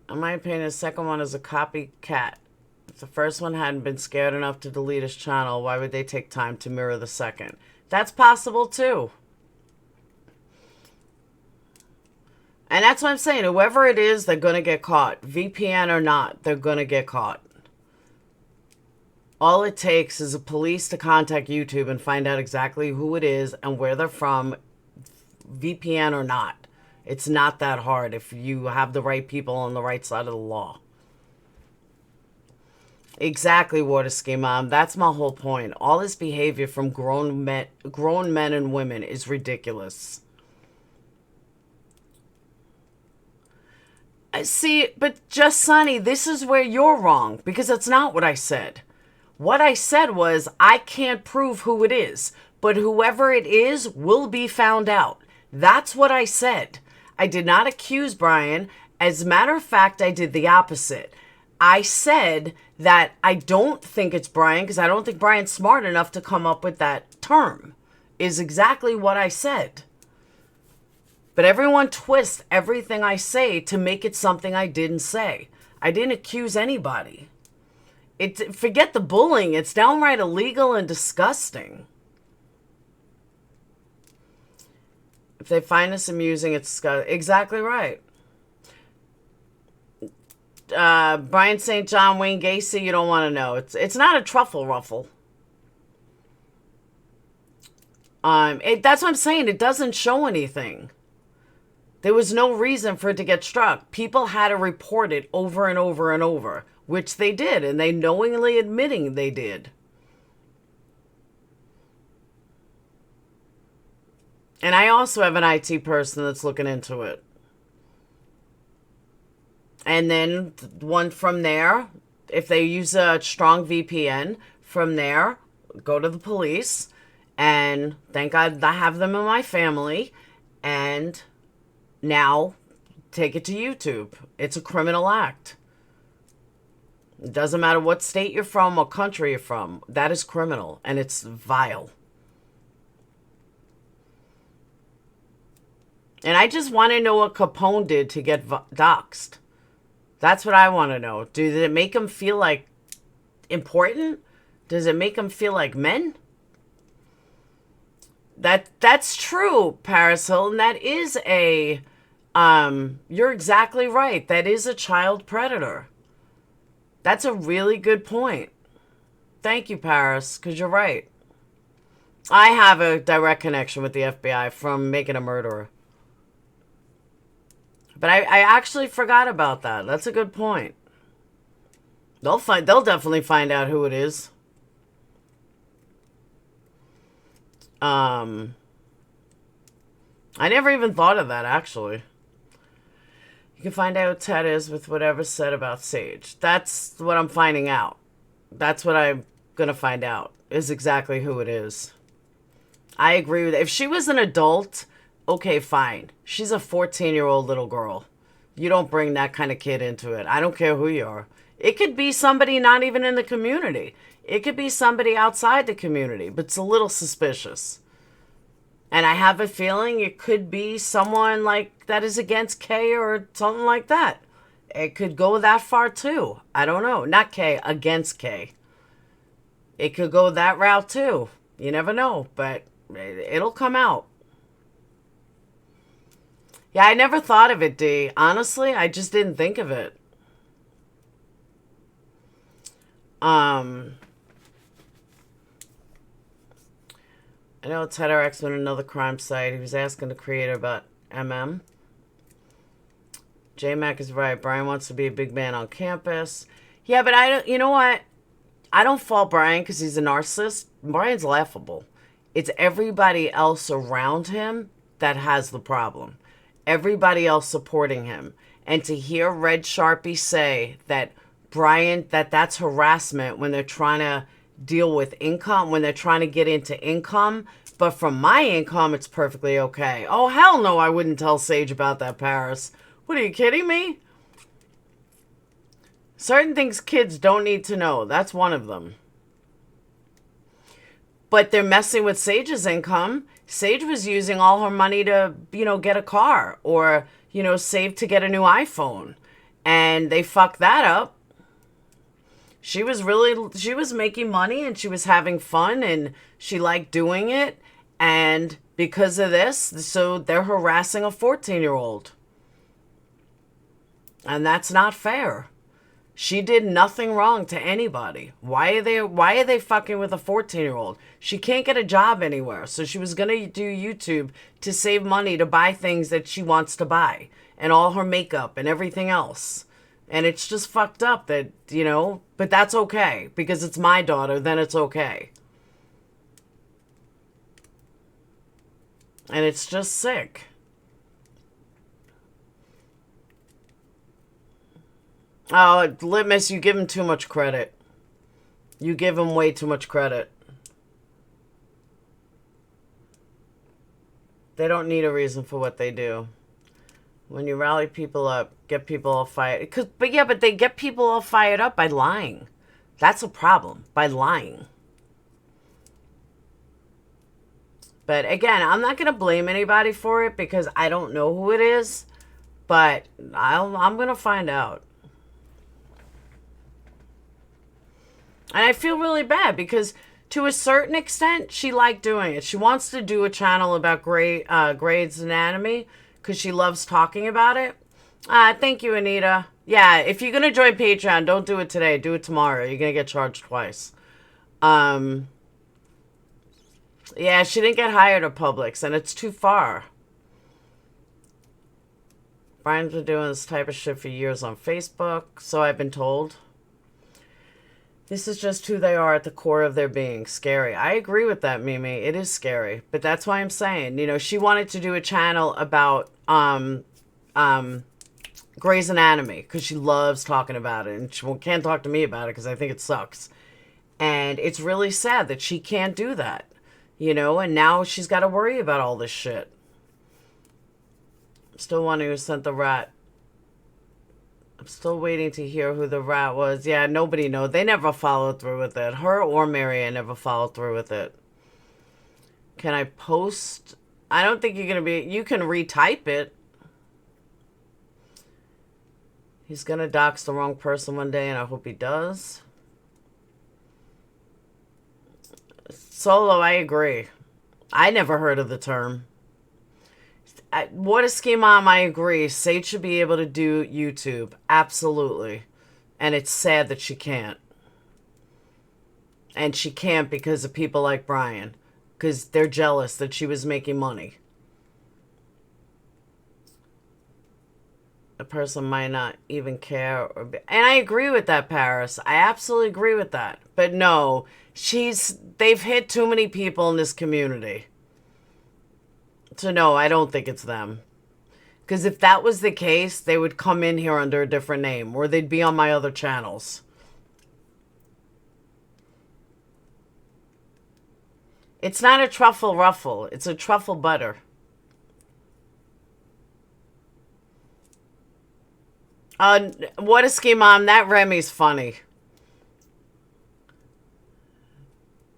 In my opinion, the second one is a copycat. If the first one hadn't been scared enough to delete his channel, why would they take time to mirror the second? That's possible too. And that's what I'm saying. Whoever it is, they're going to get caught. VPN or not, they're going to get caught. All it takes is a police to contact YouTube and find out exactly who it is and where they're from, VPN or not. It's not that hard if you have the right people on the right side of the law. Exactly, Water Ski Mom. That's my whole point. All this behavior from grown men and women is ridiculous. See, but just Sonny, this is where you're wrong because that's not what I said. What I said was I can't prove who it is, but whoever it is will be found out. That's what I said. I did not accuse Brian. As a matter of fact, I did the opposite. I said that I don't think it's Brian because I don't think Brian's smart enough to come up with that term, is exactly what I said. But everyone twists everything I say to make it something I didn't say. I didn't accuse anybody. Forget the bullying. It's downright illegal and disgusting. If they find us amusing, it's disgusting. Exactly right. Brian St. John, Wayne Gacy, you don't want to know. It's not a truffle ruffle. That's what I'm saying. It doesn't show anything. There was no reason for it to get struck. People had to report it over and over and over, which they did, and they knowingly admitting they did. And I also have an IT person that's looking into it. And then one from there, if they use a strong VPN, from there, go to the police. And thank God I have them in my family. And now take it to YouTube. It's a criminal act. It doesn't matter what state you're from, what country you're from. That is criminal, and it's vile. And I just want to know what Capone did to get doxxed. That's what I want to know. Did it make him feel like important? Does it make him feel like men? That's true, Paris Hilton. That is a, you're exactly right. That is a child predator. That's a really good point. Thank you, Paris, because you're right. I have a direct connection with the FBI from making a murderer. But I actually forgot about that. That's a good point. They'll definitely find out who it is. I never even thought of that, actually. You can find out who Ted is with whatever's said about Sage. That's what I'm finding out. That's what I'm going to find out, is exactly who it is. I agree with it. If she was an adult, okay, fine. She's a 14-year-old little girl. You don't bring that kind of kid into it. I don't care who you are. It could be somebody not even in the community. It could be somebody outside the community, but it's a little suspicious. And I have a feeling it could be someone like that is against Kay or something like that. It could go that far too. I don't know. Not Kay, against Kay. It could go that route too. You never know, but it'll come out. Yeah, I never thought of it, D. Honestly, I just didn't think of it. I know it's HeteroX on another crime site. He was asking the creator about MM. J-Mac is right. Brian wants to be a big man on campus. Yeah, but I don't, you know what? I don't fault Brian because he's a narcissist. Brian's laughable. It's everybody else around him that has the problem. Everybody else supporting him. And to hear Red Sharpie say that Brian, that's harassment when they're trying to deal with income, when they're trying to get into income, but from my income, it's perfectly okay. Oh, hell no, I wouldn't tell Sage about that, Paris. What, are you kidding me? Certain things kids don't need to know. That's one of them. But they're messing with Sage's income. Sage was using all her money to, get a car or, save to get a new iPhone. And they fucked that up. She was making money and she was having fun and she liked doing it. And because of this, so they're harassing a 14-year-old. And that's not fair. She did nothing wrong to anybody. Why are they fucking with a 14-year-old? She can't get a job anywhere. So she was going to do YouTube to save money to buy things that she wants to buy. And all her makeup and everything else. And it's just fucked up that, but that's okay. Because it's my daughter, then it's okay. And it's just sick. Oh, Litmus, you give him too much credit. You give him way too much credit. They don't need a reason for what they do. When you rally people up, get people all fired. But they get people all fired up by lying. That's a problem, by lying. But again, I'm not going to blame anybody for it because I don't know who it is. But I'm going to find out. And I feel really bad because to a certain extent, she liked doing it. She wants to do a channel about Grey's Anatomy because she loves talking about it. Thank you, Anita. Yeah, if you're going to join Patreon, don't do it today. Do it tomorrow. You're going to get charged twice. Yeah, she didn't get hired at Publix, and it's too far. Brian's been doing this type of shit for years on Facebook, so I've been told. This is just who they are at the core of their being. Scary. I agree with that, Mimi. It is scary. But that's why I'm saying, you know, she wanted to do a channel about Grey's Anatomy because she loves talking about it. And she can't talk to me about it because I think it sucks. And it's really sad that she can't do that, you know, and now she's got to worry about all this shit. Still wondering who sent the rat. I'm still waiting to hear who the rat was. Yeah, nobody knows. They never followed through with it. Her or Marianne never followed through with it. Can I post? I don't think you're going to be... You can retype it. He's going to dox the wrong person one day, and I hope he does. Solo, I agree. I never heard of the term. What a ski mom, I agree. Sage should be able to do YouTube. Absolutely. And it's sad that she can't. And she can't because of people like Brian. Because they're jealous that she was making money. A person might not even care. And I agree with that, Paris. I absolutely agree with that. But no, they've hit too many people in this community. So no, I don't think it's them. Because if that was the case, they would come in here under a different name. Or they'd be on my other channels. It's not a truffle ruffle. It's a truffle butter. What a ski mom. That Remy's funny.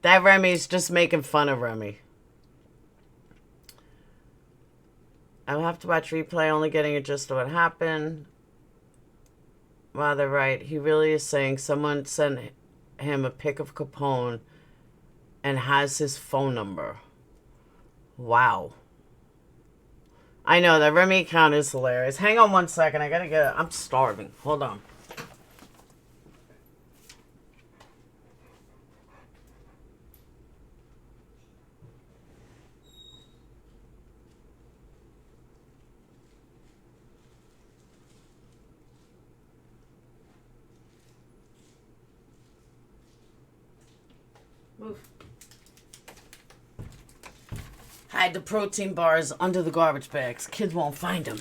That Remy's just making fun of Remy. I'll have to watch replay, only getting a gist of what happened. Wow, they're right. He really is saying someone sent him a pic of Capone and has his phone number. Wow. I know, that Remy account is hilarious. Hang on one second. I gotta get it. I'm starving. Hold on. Move. Hide the protein bars under the garbage bags. Kids won't find them.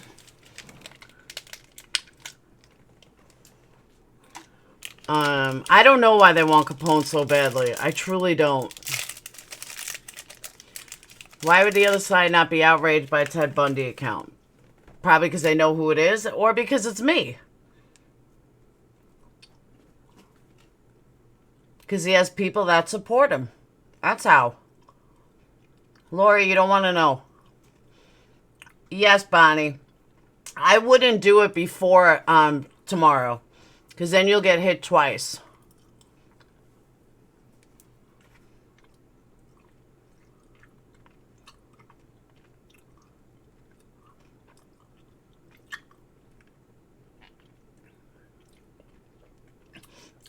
I don't know why they want Capone so badly. I truly don't. Why would the other side not be outraged by a Ted Bundy account? Probably because they know who it is, or because it's me. Because he has people that support him. That's how. Lori, you don't want to know. Yes, Bonnie. I wouldn't do it before tomorrow. Because then you'll get hit twice.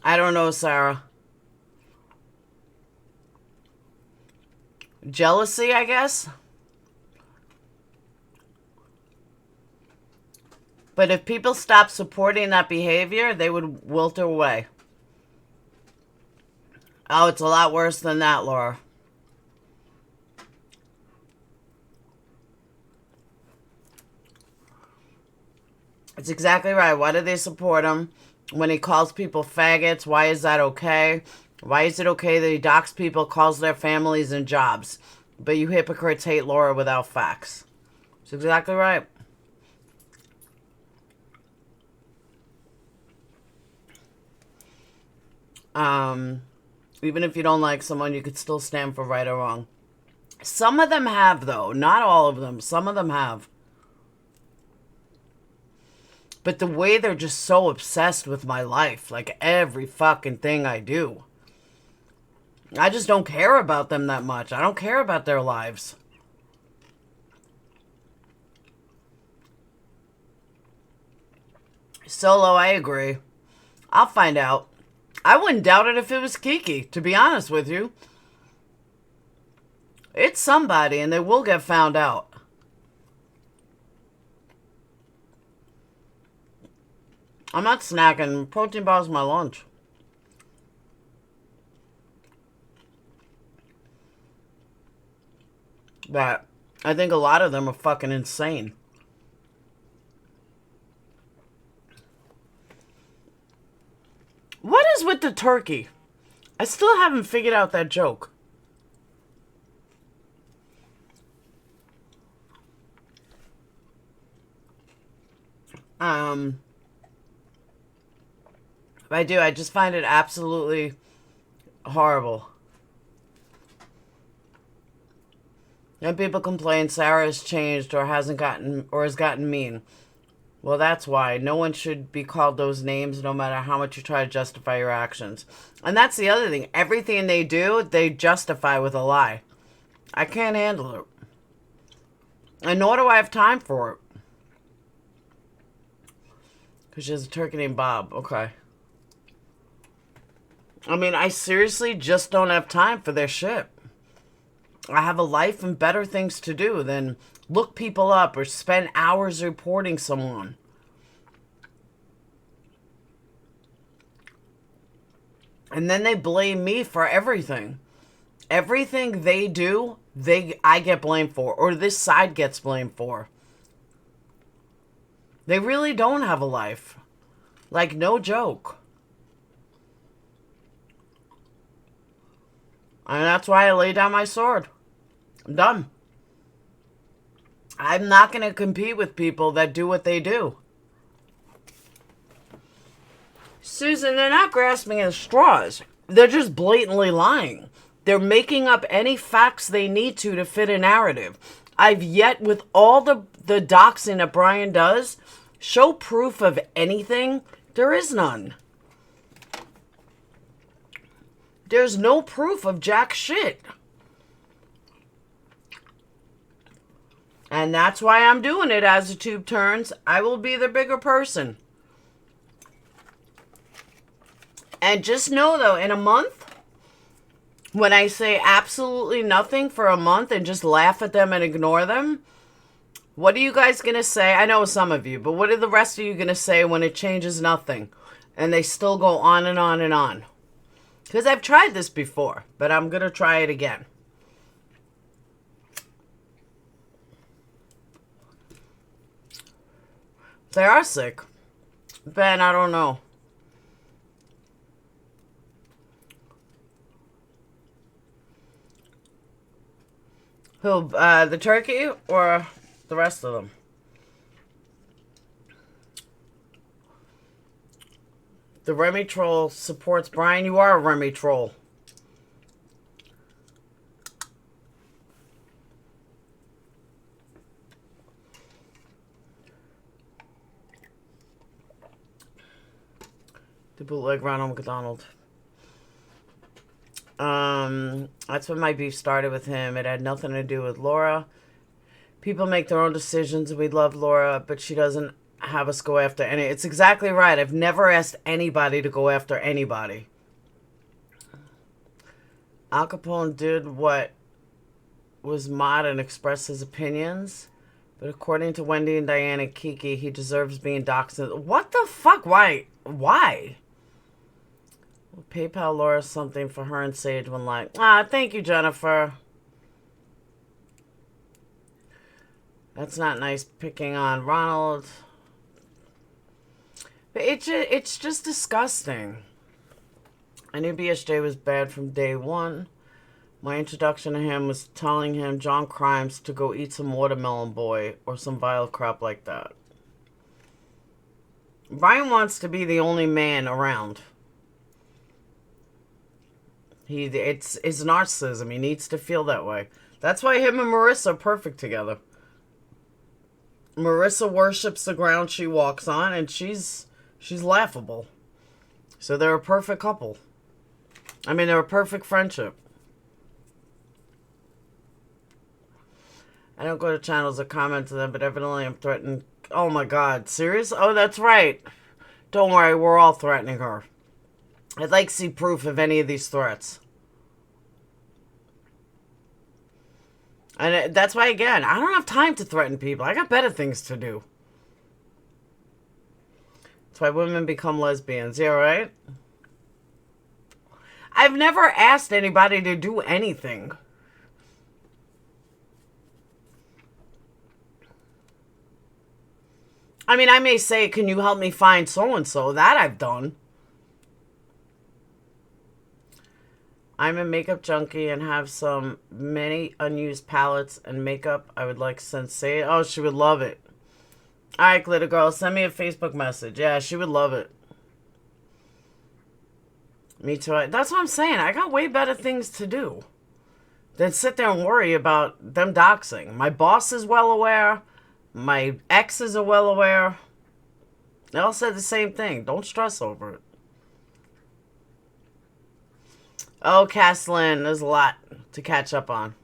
I don't know, Sarah. Jealousy, I guess. But if people stop supporting that behavior, they would wilt away. Oh, it's a lot worse than that, Laura. It's exactly right. Why do they support him? When he calls people faggots, why is that okay? Why is it okay that he docks people, calls their families and jobs? But you hypocrites hate Laura without facts. It's exactly right. Even if you don't like someone, you could still stand for right or wrong. Some of them have, though. Not all of them. Some of them have. But the way they're just so obsessed with my life, like every fucking thing I do. I just don't care about them that much. I don't care about their lives. Solo, I agree. I'll find out. I wouldn't doubt it if it was Kiki, to be honest with you. It's somebody, and they will get found out. I'm not snacking. Protein bar is my lunch. But I think a lot of them are fucking insane. What is with the turkey? I still haven't figured out that joke. I do. I just find it absolutely horrible. And people complain Sarah has changed or has gotten mean. Well, that's why. No one should be called those names no matter how much you try to justify your actions. And that's the other thing. Everything they do, they justify with a lie. I can't handle it. And nor do I have time for it. Because she has a turkey named Bob. Okay. I mean, I seriously just don't have time for their shit. I have a life and better things to do than look people up or spend hours reporting someone. And then they blame me for everything. Everything they do, I get blamed for, or this side gets blamed for. They really don't have a life. Like, no joke. And that's why I lay down my sword. I'm done. I'm not going to compete with people that do what they do. Susan, they're not grasping at straws. They're just blatantly lying. They're making up any facts they need to fit a narrative. I've yet, with all the doxing that Brian does, show proof of anything. There is none. There's no proof of jack shit. And that's why I'm doing it as the tube turns. I will be the bigger person. And just know, though, in a month, when I say absolutely nothing for a month and just laugh at them and ignore them, what are you guys going to say? I know some of you, but what are the rest of you going to say when it changes nothing? And they still go on and on and on. Because I've tried this before, but I'm going to try it again. They are sick. Ben, I don't know. Who, the turkey or the rest of them? The Remy troll supports Brian. You are a Remy troll. The bootleg Ronald McDonald. That's when my beef started with him. It had nothing to do with Laura. People make their own decisions. We love Laura, but she doesn't have us go after any. It's exactly right. I've never asked anybody to go after anybody. Al Capone did what was mod and expressed his opinions, but according to Wendy and Diane and Kiki, he deserves being doxxed. What the fuck? Why? Why? We'll PayPal Laura something for her and Sage one like. Thank you, Jennifer. That's not nice picking on Ronald. But it's just disgusting. I knew BSJ was bad from day one. My introduction to him was telling him John Crimes to go eat some Watermelon Boy or some vile crap like that. Brian wants to be the only man around. It's narcissism. He needs to feel that way. That's why him and Marissa are perfect together. Marissa worships the ground she walks on, and she's laughable. So they're a perfect couple. I mean, they're a perfect friendship. I don't go to channels or comment to them, but evidently I'm threatened. Oh my God, serious? Oh, that's right. Don't worry, we're all threatening her. I'd like to see proof of any of these threats. And that's why, again, I don't have time to threaten people. I got better things to do. That's why women become lesbians. Yeah, right? I've never asked anybody to do anything. I mean, I may say, can you help me find so-and-so? That I've done. I'm a makeup junkie and have many unused palettes and makeup. I would like Sensei. Oh, she would love it. All right, Glitter Girl, send me a Facebook message. Yeah, she would love it. Me too. That's what I'm saying. I got way better things to do than sit there and worry about them doxing. My boss is well aware. My exes are well aware. They all said the same thing. Don't stress over it. Oh, Caslin, there's a lot to catch up on.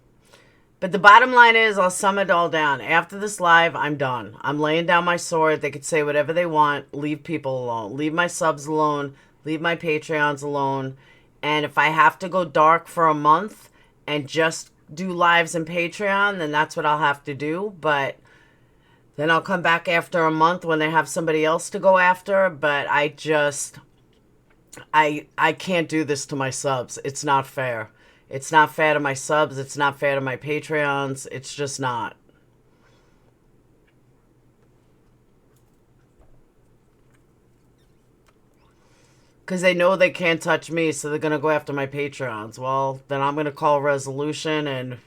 But the bottom line is, I'll sum it all down. After this live, I'm done. I'm laying down my sword. They could say whatever they want. Leave people alone. Leave my subs alone. Leave my Patreons alone. And if I have to go dark for a month and just do lives in Patreon, then that's what I'll have to do. But then I'll come back after a month when they have somebody else to go after. But I can't do this to my subs. It's not fair. It's not fair to my subs. It's not fair to my Patreons. It's just not. Because they know they can't touch me, so they're going to go after my Patreons. Well, then I'm going to call a resolution and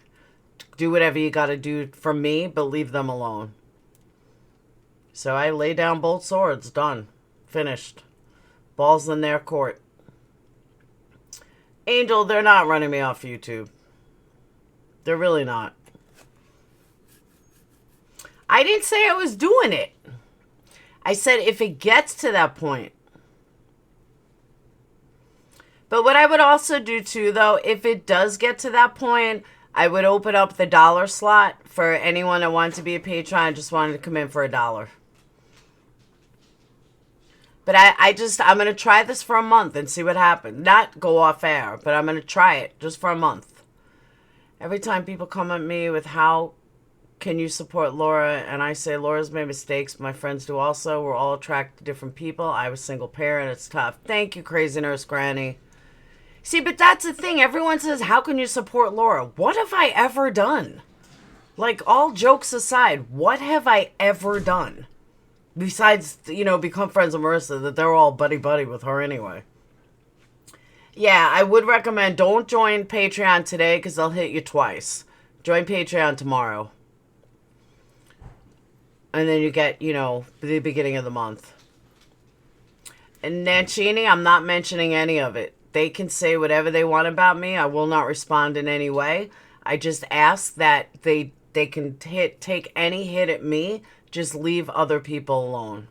do whatever you got to do for me, but leave them alone. So I lay down both swords. Done. Finished. Ball's in their court. Angel, they're not running me off YouTube. They're really not. I didn't say I was doing it. I said if it gets to that point. But what I would also do too, though, if it does get to that point, I would open up the $1 slot for anyone that wanted to be a patron. I just wanted to come in for $1. But I'm going to try this for a month and see what happens. Not go off air, but I'm going to try it just for a month. Every time people come at me with how can you support Laura, and I say Laura's made mistakes, my friends do also. We're all attracted to different people. I was a single parent. It's tough. Thank you, Crazy Nurse Granny. See, but that's the thing. Everyone says, how can you support Laura? What have I ever done? Like, all jokes aside, what have I ever done? Besides, you know, become friends with Marissa, that they're all buddy-buddy with her anyway. Yeah, I would recommend don't join Patreon today because they'll hit you twice. Join Patreon tomorrow. And then you get, you know, the beginning of the month. And Nancini, I'm not mentioning any of it. They can say whatever they want about me. I will not respond in any way. I just ask that they can take any hit at me. Just leave other people alone.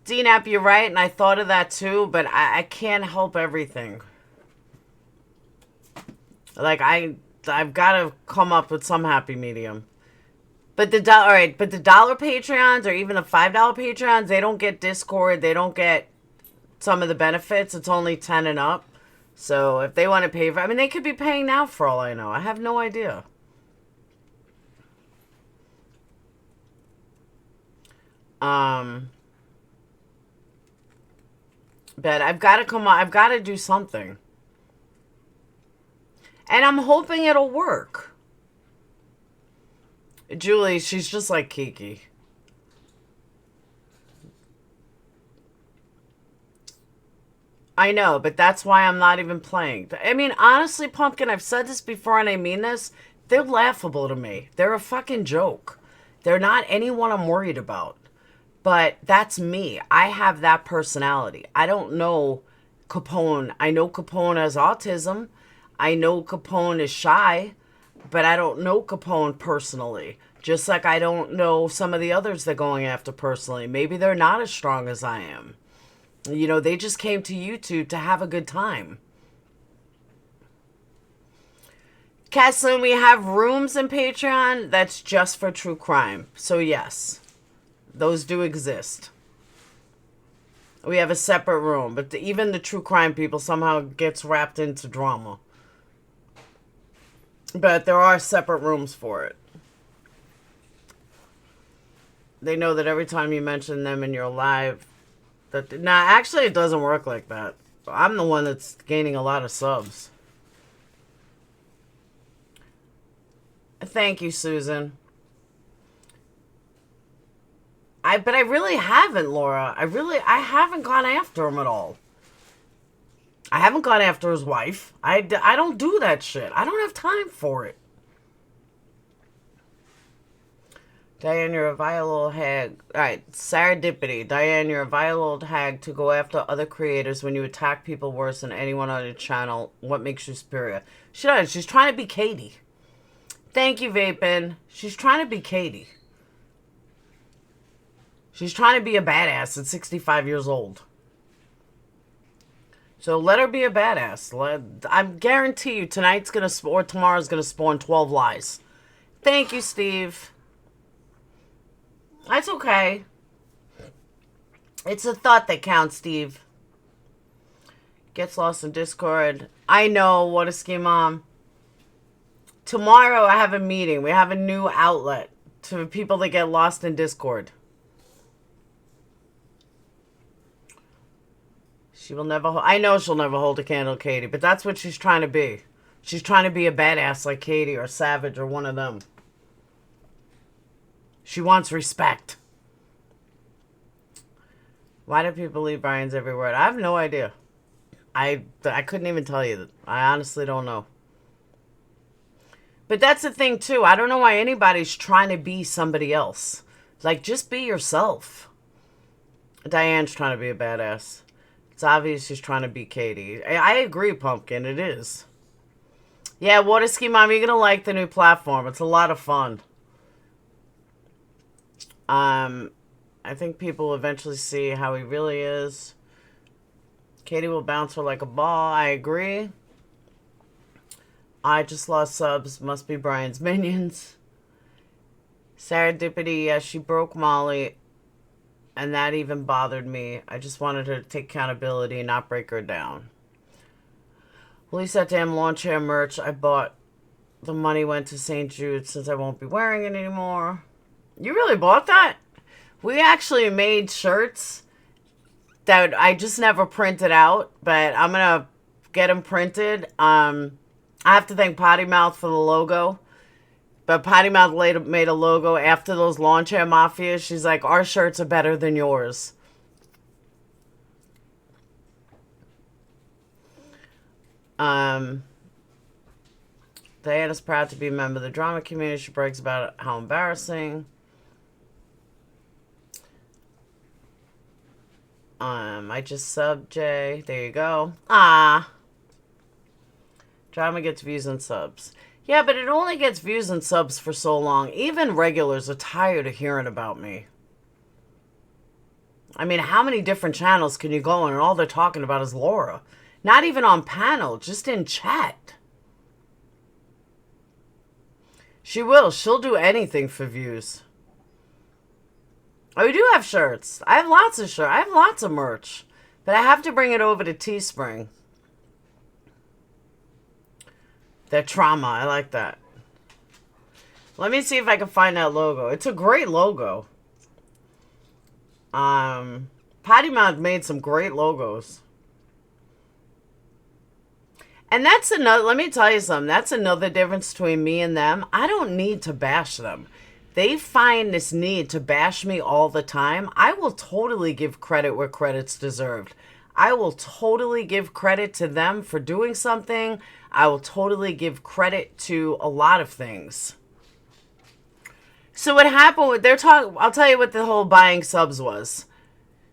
DNAP, you're right, and I thought of that too, but I can't help everything. Like, I've got to come up with some happy medium. But the $1 Patreons or even the $5 Patreons, they don't get Discord. They don't get some of the benefits. It's only 10 and up. So if they want to pay for, I mean, they could be paying now for all I know. I have no idea. But I've got to come on. I've got to do something. And I'm hoping it'll work. Julie, she's just like Kiki. I know, but that's why I'm not even playing. I mean, honestly, Pumpkin, I've said this before and I mean this. They're laughable to me. They're a fucking joke. They're not anyone I'm worried about. But that's me. I have that personality. I don't know Capone. I know Capone has autism. I know Capone is shy. But I don't know Capone personally. Just like I don't know some of the others they're going after personally. Maybe they're not as strong as I am. You know, they just came to YouTube to have a good time. Caslin, we have rooms in Patreon that's just for true crime. So yes, those do exist. We have a separate room, but even the true crime people somehow gets wrapped into drama. But there are separate rooms for it. They know that every time you mention them in your live, actually it doesn't work like that. I'm the one that's gaining a lot of subs. Thank you, Susan. But I really haven't, Laura. I haven't gone after him at all. I haven't gone after his wife. I don't do that shit. I don't have time for it. Diane, you're a vile old hag. Alright, Serendipity. Diane, you're a vile old hag to go after other creators when you attack people worse than anyone on your channel. What makes you superior? She does. She's trying to be Katie. Thank you, Vapin. She's trying to be Katie. She's trying to be a badass at 65 years old. So let her be a badass. I guarantee you tonight's going to, or tomorrow's going to spawn 12 lies. Thank you, Steve. That's okay. It's a thought that counts, Steve. Gets lost in Discord. I know, what a scheme, Mom. Tomorrow I have a meeting. We have a new outlet to people that get lost in Discord. She will never I know she'll never hold a candle to Katie, but that's what she's trying to be. She's trying to be a badass like Katie or Savage or one of them. She wants respect. Why do people believe Brian's every word? I have no idea. I couldn't even tell you that. I honestly don't know. But that's the thing, too. I don't know why anybody's trying to be somebody else. Like, just be yourself. Diane's trying to be a badass. It's obvious she's trying to be Katie. I agree, Pumpkin. It is. Yeah, Water Ski Mom, you're going to like the new platform. It's a lot of fun. I think people will eventually see how he really is. Katie will bounce her like a ball. I agree. I just lost subs. Must be Brian's minions. Serendipity, yeah, she broke Molly. And that even bothered me. I just wanted her to take accountability and not break her down. Release that damn lawn chair merch I bought. The money went to St. Jude since I won't be wearing it anymore. You really bought that? We actually made shirts that I just never printed out, but I'm going to get them printed. I have to thank Potty Mouth for the logo. But Potty Mouth later made a logo after those lawn chair mafias. She's like, our shirts are better than yours. Diana's proud to be a member of the drama community. She brags about how embarrassing. I just subbed Jay. There you go. Ah. Drama gets views and subs. Yeah, but it only gets views and subs for so long. Even regulars are tired of hearing about me. I mean, how many different channels can you go on and all they're talking about is Laura? Not even on panel, just in chat. She will. She'll do anything for views. Oh, we do have shirts. I have lots of shirts. I have lots of merch. But I have to bring it over to Teespring. Their trauma. I like that. Let me see if I can find that logo. It's a great logo. Potty Mouth made some great logos. And that's another, let me tell you something. That's another difference between me and them. I don't need to bash them. They find this need to bash me all the time. I will totally give credit where credit's deserved. I will totally give credit to them for doing something. I will totally give credit to a lot of things. So what happened with their talk, I'll tell you what the whole buying subs was.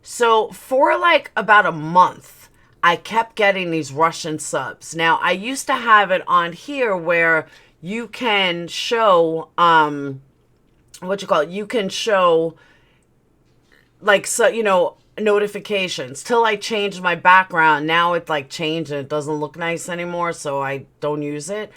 So for like about a month, I kept getting these Russian subs. Now, I used to have it on here where you can show, you can show, like, so, you know, notifications. Till I changed my background. Now it's like changed and it doesn't look nice anymore, so I don't use it.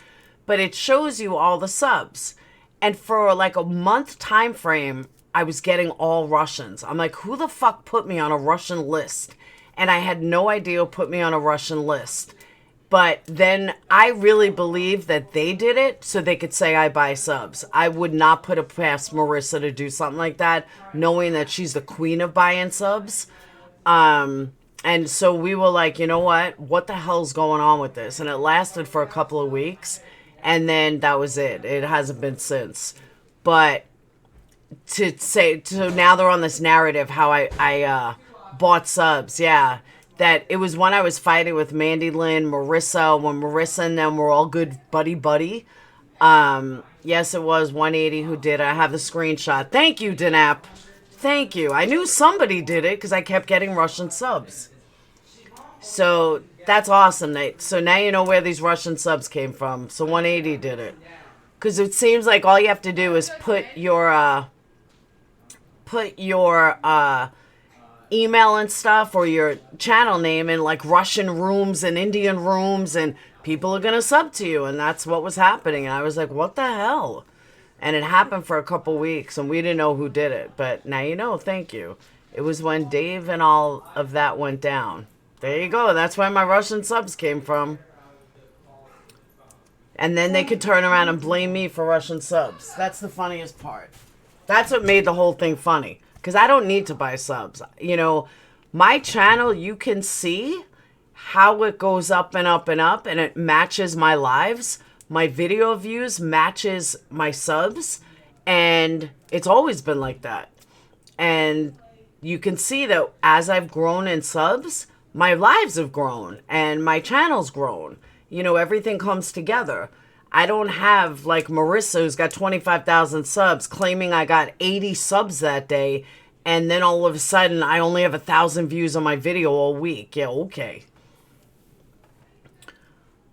But it shows you all the subs. And for like a month time frame, I was getting all Russians. I'm like, who the fuck put me on a Russian list? And I had no idea who put me on a Russian list. But then I really believe that they did it so they could say I buy subs. I would not put it past Marissa to do something like that, knowing that she's the queen of buying subs. And so we were like, you know what the hell's going on with this? And it lasted for a couple of weeks, and then that was it. It hasn't been since. But so now they're on this narrative how I bought subs. Yeah, that it was when I was fighting with Mandy Lynn, Marissa, when Marissa and them were all good buddy. Yes, it was 180 who did it. I have the screenshot. Thank you, Dinap. Thank you. I knew somebody did it because I kept getting Russian subs. So that's awesome, Nate. So now you know where these Russian subs came from. So 180 did it. Because it seems like all you have to do is put your email and stuff or your channel name in like Russian rooms and Indian rooms, and people are going to sub to you. And that's what was happening. And I was like, what the hell? And it happened for a couple weeks, and we didn't know who did it. But now you know. Thank you. It was when Dave and all of that went down. There you go. That's where my Russian subs came from. And then they could turn around and blame me for Russian subs. That's the funniest part. That's what made the whole thing funny. Because I don't need to buy subs. You know, my channel, you can see how it goes up and up and up, and it matches my lives. My video views matches my subs, and it's always been like that. And you can see that as I've grown in subs, my lives have grown and my channel's grown. You know, everything comes together. I don't have like Marissa, who's got 25,000 subs, claiming I got 80 subs that day, and then all of a sudden I only have 1,000 views on my video all week. Yeah, okay.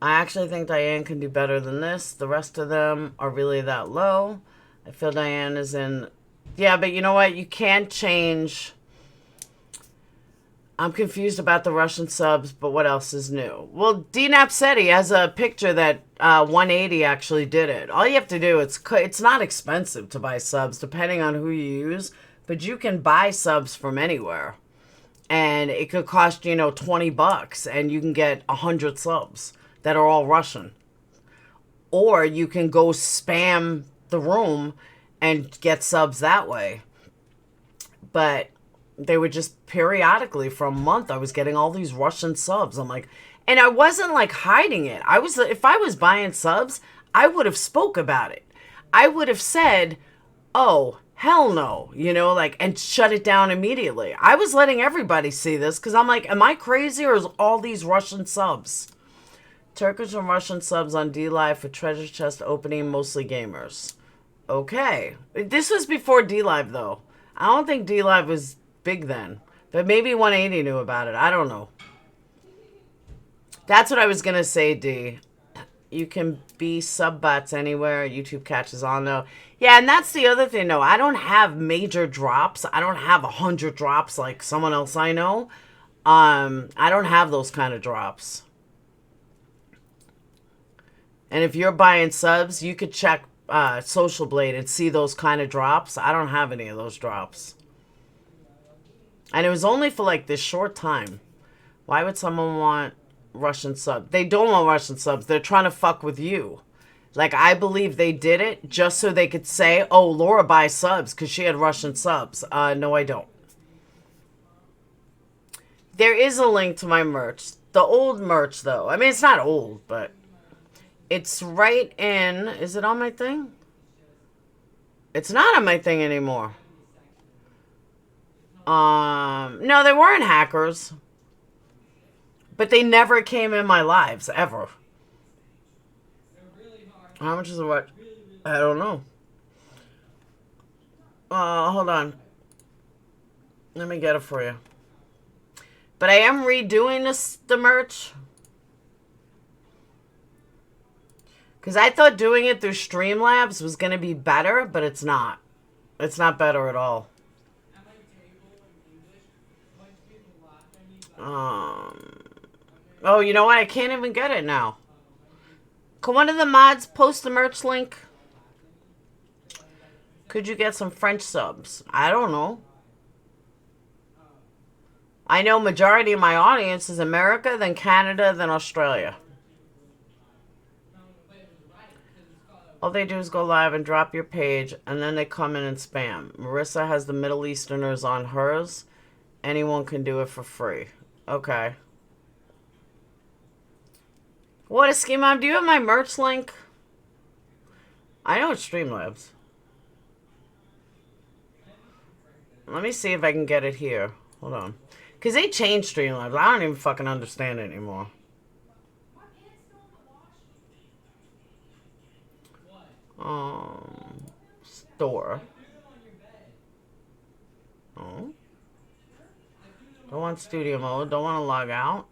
I actually think Diane can do better than this. The rest of them are really that low. I feel Diane is in... Yeah, but you know what? You can't change... I'm confused about the Russian subs, but what else is new? Well, DNAP said he has a picture that 180 actually did it. All you have to do, it's not expensive to buy subs, depending on who you use, but you can buy subs from anywhere. And it could cost, you know, $20, and you can get 100 subs that are all Russian. Or you can go spam the room and get subs that way. But they were just periodically for a month, I was getting all these Russian subs. I'm like, and I wasn't like hiding it. If I was buying subs, I would have spoke about it. I would have said, oh, hell no, you know, like, and shut it down immediately. I was letting everybody see this because I'm like, am I crazy or is all these Russian subs? Turkish and Russian subs on DLive for treasure chest opening, mostly gamers. Okay. This was before DLive though. I don't think DLive was big then, but maybe 180 knew about it. I don't know. That's what I was gonna say, D. You can be sub bots anywhere. YouTube catches on though. Yeah, and that's the other thing though. I don't have major drops. I don't have 100 drops like someone else I know. I don't have those kind of drops. And if you're buying subs, you could check Social Blade and see those kind of drops. I don't have any of those drops. And it was only for like this short time. Why would someone want Russian subs? They don't want Russian subs. They're trying to fuck with you. Like, I believe they did it just so they could say, oh, Laura buys subs because she had Russian subs. No, I don't. There is a link to my merch. The old merch, though. I mean, it's not old, but it's right in... Is it on my thing? It's not on my thing anymore. No, they weren't hackers. But they never came in my lives, ever. How much is it? What? I don't know. Hold on. Let me get it for you. But I am redoing the merch. Because I thought doing it through Streamlabs was going to be better, but it's not. It's not better at all. Oh, you know what? I can't even get it now. Can one of the mods post the merch link? Could you get some French subs? I don't know. I know majority of my audience is America, then Canada, then Australia. All they do is go live and drop your page, and then they come in and spam. Marissa has the Middle Easterners on hers. Anyone can do it for free. Okay. What a Ski Mom. Do you have my merch link? I know it's Streamlabs. Let me see if I can get it here. Hold on. Because they changed Streamlabs. I don't even fucking understand it anymore. Store. Oh. Don't want studio mode. Don't want to log out.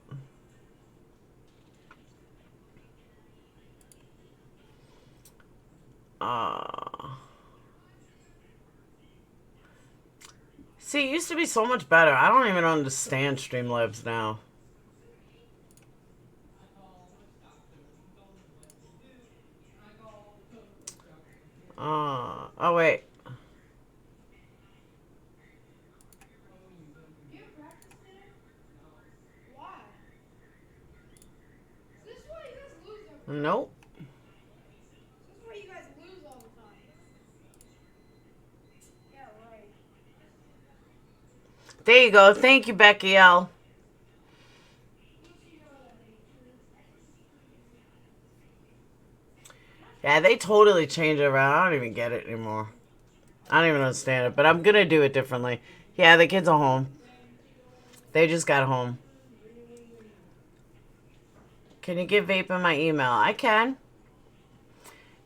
See, it used to be so much better. I don't even understand Streamlabs now. Oh, wait. Nope. There you go. Thank you, Becky L. Yeah, they totally changed it around. I don't even get it anymore. I don't even understand it, but I'm going to do it differently. Yeah, the kids are home. They just got home. Can you give Vaping my email? I can.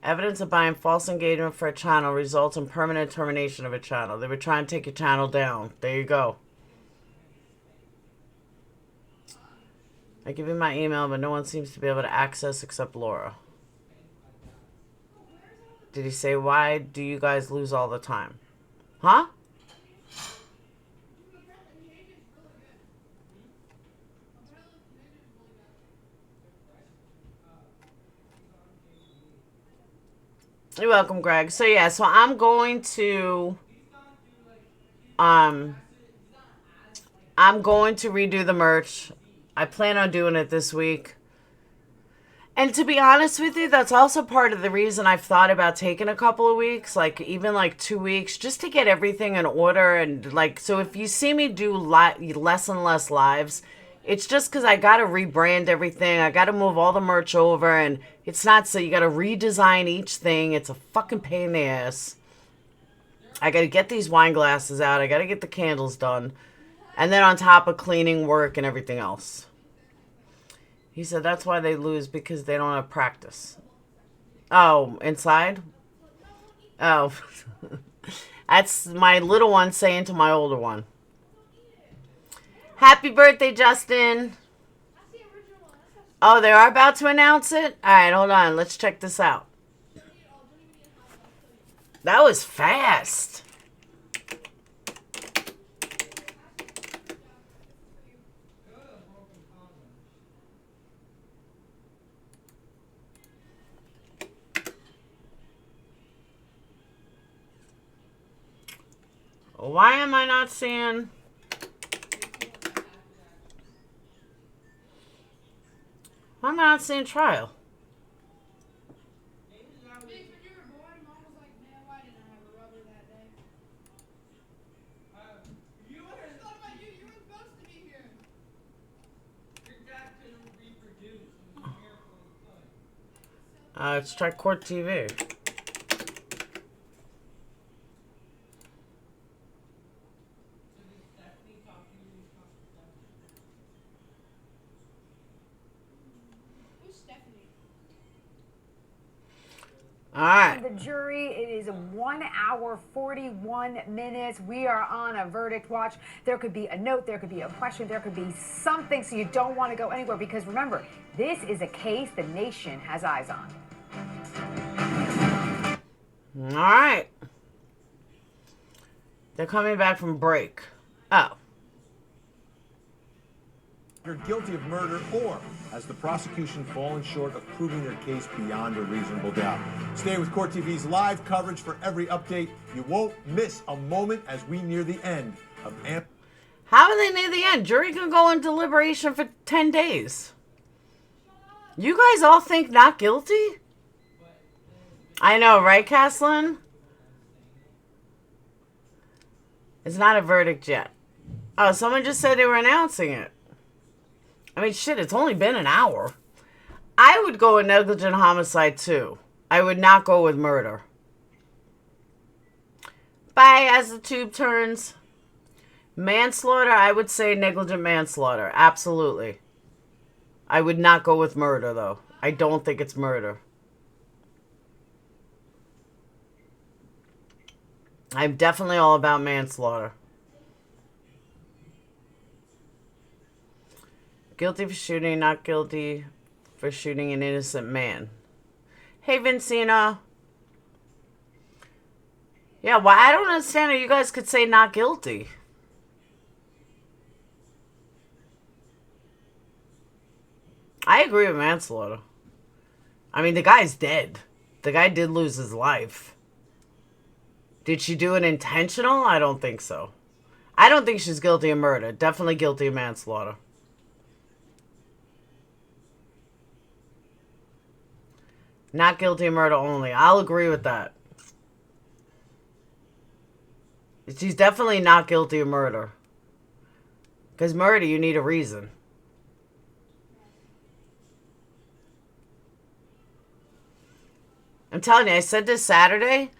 Evidence of buying false engagement for a channel results in permanent termination of a channel. They were trying to take your channel down. There you go. I give you my email, but no one seems to be able to access except Laura. Did he say, why do you guys lose all the time? Huh? You're welcome, Greg. So yeah, so I'm going to redo the merch. I plan on doing it this week. And to be honest with you, that's also part of the reason I've thought about taking a couple of weeks, like even like 2 weeks, just to get everything in order. And like, so if you see me do less and less lives, it's just because I got to rebrand everything. I got to move all the merch over, and it's not so you got to redesign each thing. It's a fucking pain in the ass. I got to get these wine glasses out. I got to get the candles done. And then on top of cleaning work and everything else. He said that's why they lose, because they don't have practice. Oh, inside? Oh. That's my little one saying to my older one. Happy birthday, Justin. Oh, they are about to announce it? All right, hold on. Let's check this out. That was fast. Why am I not seeing... Why am I not seeing trial? Let's try Court TV. All right. The jury, it is 1 hour, 41 minutes. We are on a verdict watch. There could be a note, there could be a question, there could be something, so you don't want to go anywhere, because remember, this is a case the nation has eyes on. All right. They're coming back from break. Oh. You're guilty of murder, or has the prosecution fallen short of proving their case beyond a reasonable doubt? Stay with Court TV's live coverage for every update. You won't miss a moment as we near the end of How are they near the end? Jury can go in deliberation for 10 days. You guys all think not guilty? I know, right, Caslin? It's not a verdict yet. Oh, someone just said they were announcing it. I mean, shit, it's only been an hour. I would go with negligent homicide, too. I would not go with murder. Bye, as the tube turns. Manslaughter, I would say negligent manslaughter. Absolutely. I would not go with murder, though. I don't think it's murder. I'm definitely all about manslaughter. Guilty for shooting, not guilty for shooting an innocent man. Hey, Vincina. Yeah, well, I don't understand how you guys could say not guilty. I agree with manslaughter. I mean, the guy's dead. The guy did lose his life. Did she do it intentional? I don't think so. I don't think she's guilty of murder. Definitely guilty of manslaughter. Not guilty of murder only. I'll agree with that. She's definitely not guilty of murder. Because murder, you need a reason. I'm telling you, I said this Saturday.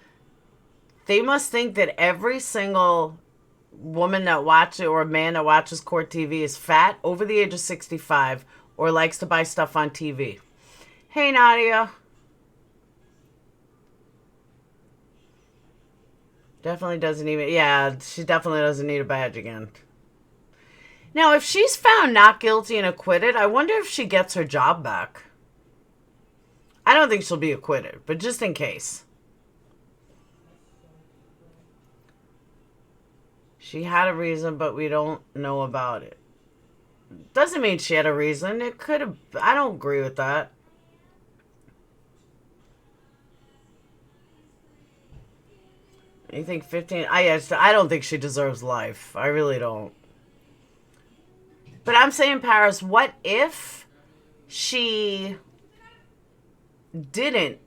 They must think that every single woman that watches or man that watches court TV is fat, over the age of 65, or likes to buy stuff on TV. Hey, Nadia. Definitely doesn't even... Yeah, she definitely doesn't need a badge again. Now, if she's found not guilty and acquitted, I wonder if she gets her job back. I don't think she'll be acquitted, but just in case. She had a reason, but we don't know about it. Doesn't mean she had a reason. It could have... I don't agree with that. You think 15... I don't think she deserves life. I really don't. But I'm saying, Paris, what if she didn't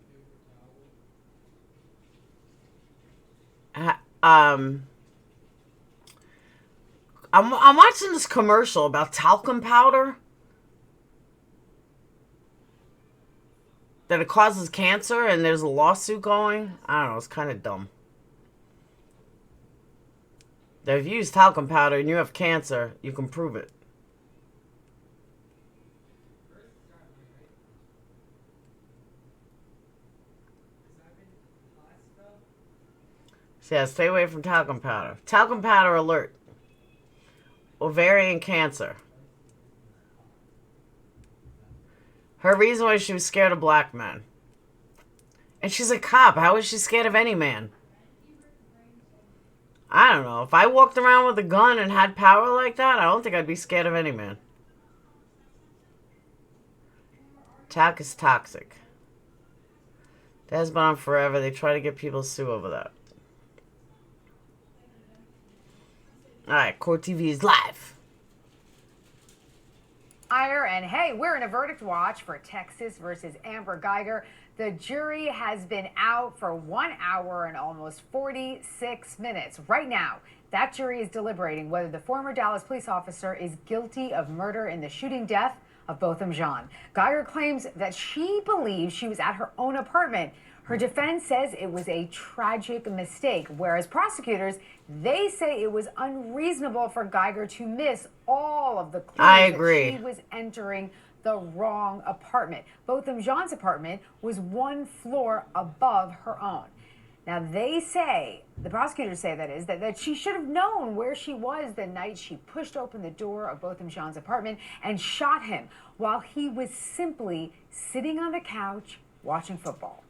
I'm watching this commercial about talcum powder, that it causes cancer, and there's a lawsuit going. I don't know, it's kind of dumb. That if you use talcum powder and you have cancer, you can prove it. So yeah, stay away from talcum powder. Talcum powder alert. Ovarian cancer. Her reason was she was scared of black men. And she's a cop. How is she scared of any man? I don't know. If I walked around with a gun and had power like that, I don't think I'd be scared of any man. Talc is toxic. That has been on forever. They try to get people to sue over that. Alright, Court TV is live. And hey, we're in a verdict watch for Texas versus Amber Guyger. The jury has been out for 1 hour and almost 46 minutes. Right now, that jury is deliberating whether the former Dallas police officer is guilty of murder in the shooting death of Botham Jean. Guyger claims that she believes she was at her own apartment. Her defense says it was a tragic mistake, whereas prosecutors, they say it was unreasonable for Guyger to miss all of the clues that she was entering the wrong apartment. Botham Jean's apartment was 1 floor above her own. Now they say, the prosecutors say that is, that she should have known where she was the night she pushed open the door of Botham Jean's apartment and shot him while he was simply sitting on the couch watching football.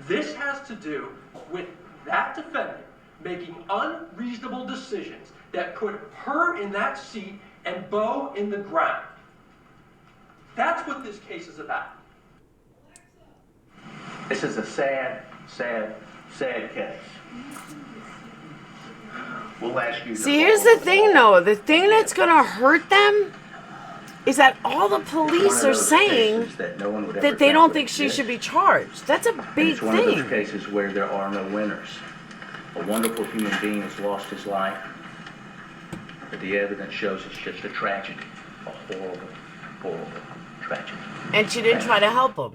This has to do with that defendant making unreasonable decisions that put her in that seat and Bo in the ground. That's what this case is about. This is a sad, sad, sad case. We'll ask you. See, here's the thing, though. The thing that's going to hurt them is that all the police are saying that they don't think she should be charged. That's a big It's one of those thing. cases where there are no winners. A wonderful human being has lost his life, but the evidence shows it's just a tragedy, a horrible, horrible tragedy. And she didn't try to help him.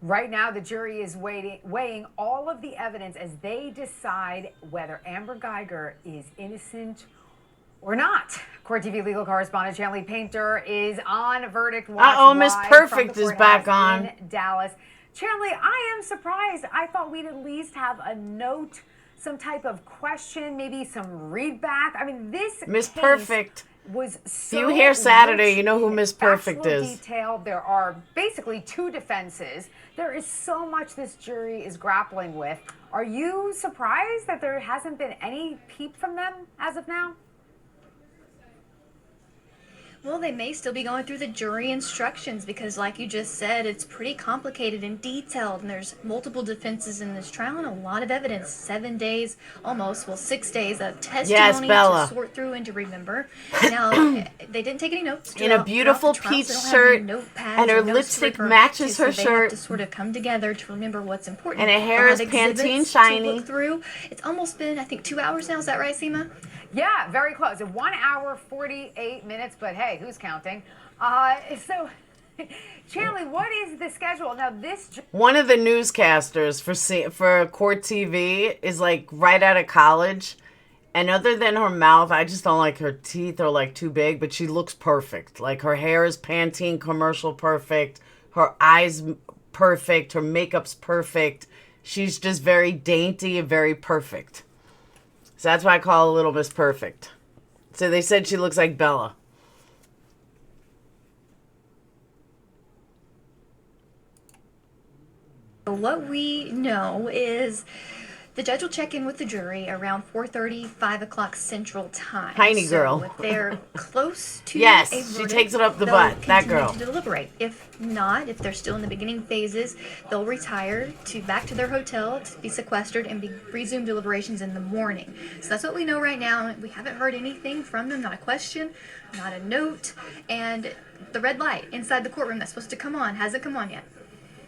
Right now, the jury is weighing all of the evidence as they decide whether Amber Guyger is innocent or not. Court TV legal correspondent Shanley Painter is on Verdict Watch. Uh-oh, Miss live Perfect from the is back courthouse on. in Dallas. Shanley, I am surprised. I thought we'd at least have a note, some type of question, maybe some readback. I mean, this Miss case Perfect. Was so you hear Saturday, rich you know who in Miss Perfect factual is. Detail. There are basically two defenses. There is so much this jury is grappling with. Are you surprised that there hasn't been any peep from them as of now? Well, they may still be going through the jury instructions because, like you just said, it's pretty complicated and detailed, and there's multiple defenses in this trial and a lot of evidence. 7 days, almost, well, 6 days of testimony to sort through and to remember. Now, they didn't take any notes. In a beautiful peach shirt, and her lipstick matches her shirt. They have to sort of come together to remember what's important. And her hair is Pantene shiny. To look through. It's almost been, I think, 2 hours now. Is that right, Seema? Yeah, very close. 1 hour, 48 minutes, but hey, who's counting? So, Shanley, what is the schedule? Now, this... One of the newscasters for Court TV is like right out of college. And other than her mouth, I just don't like her teeth are like too big, but she looks perfect. Like her hair is Pantene commercial perfect. Her eyes perfect. Her makeup's perfect. She's just very dainty and very perfect. So that's why I call her Little Miss Perfect. So they said she looks like Bella. What we know is the judge will check in with the jury around 4:30, 5 o'clock Central Time. Tiny so girl. If they're close to yes, a verdict, she takes it up the they'll butt. That continue girl. to deliberate. If not, if they're still in the beginning phases, they'll retire back to their hotel to be sequestered and resume deliberations in the morning. So that's what we know right now. We haven't heard anything from them, not a question, not a note, and the red light inside the courtroom that's supposed to come on hasn't come on yet.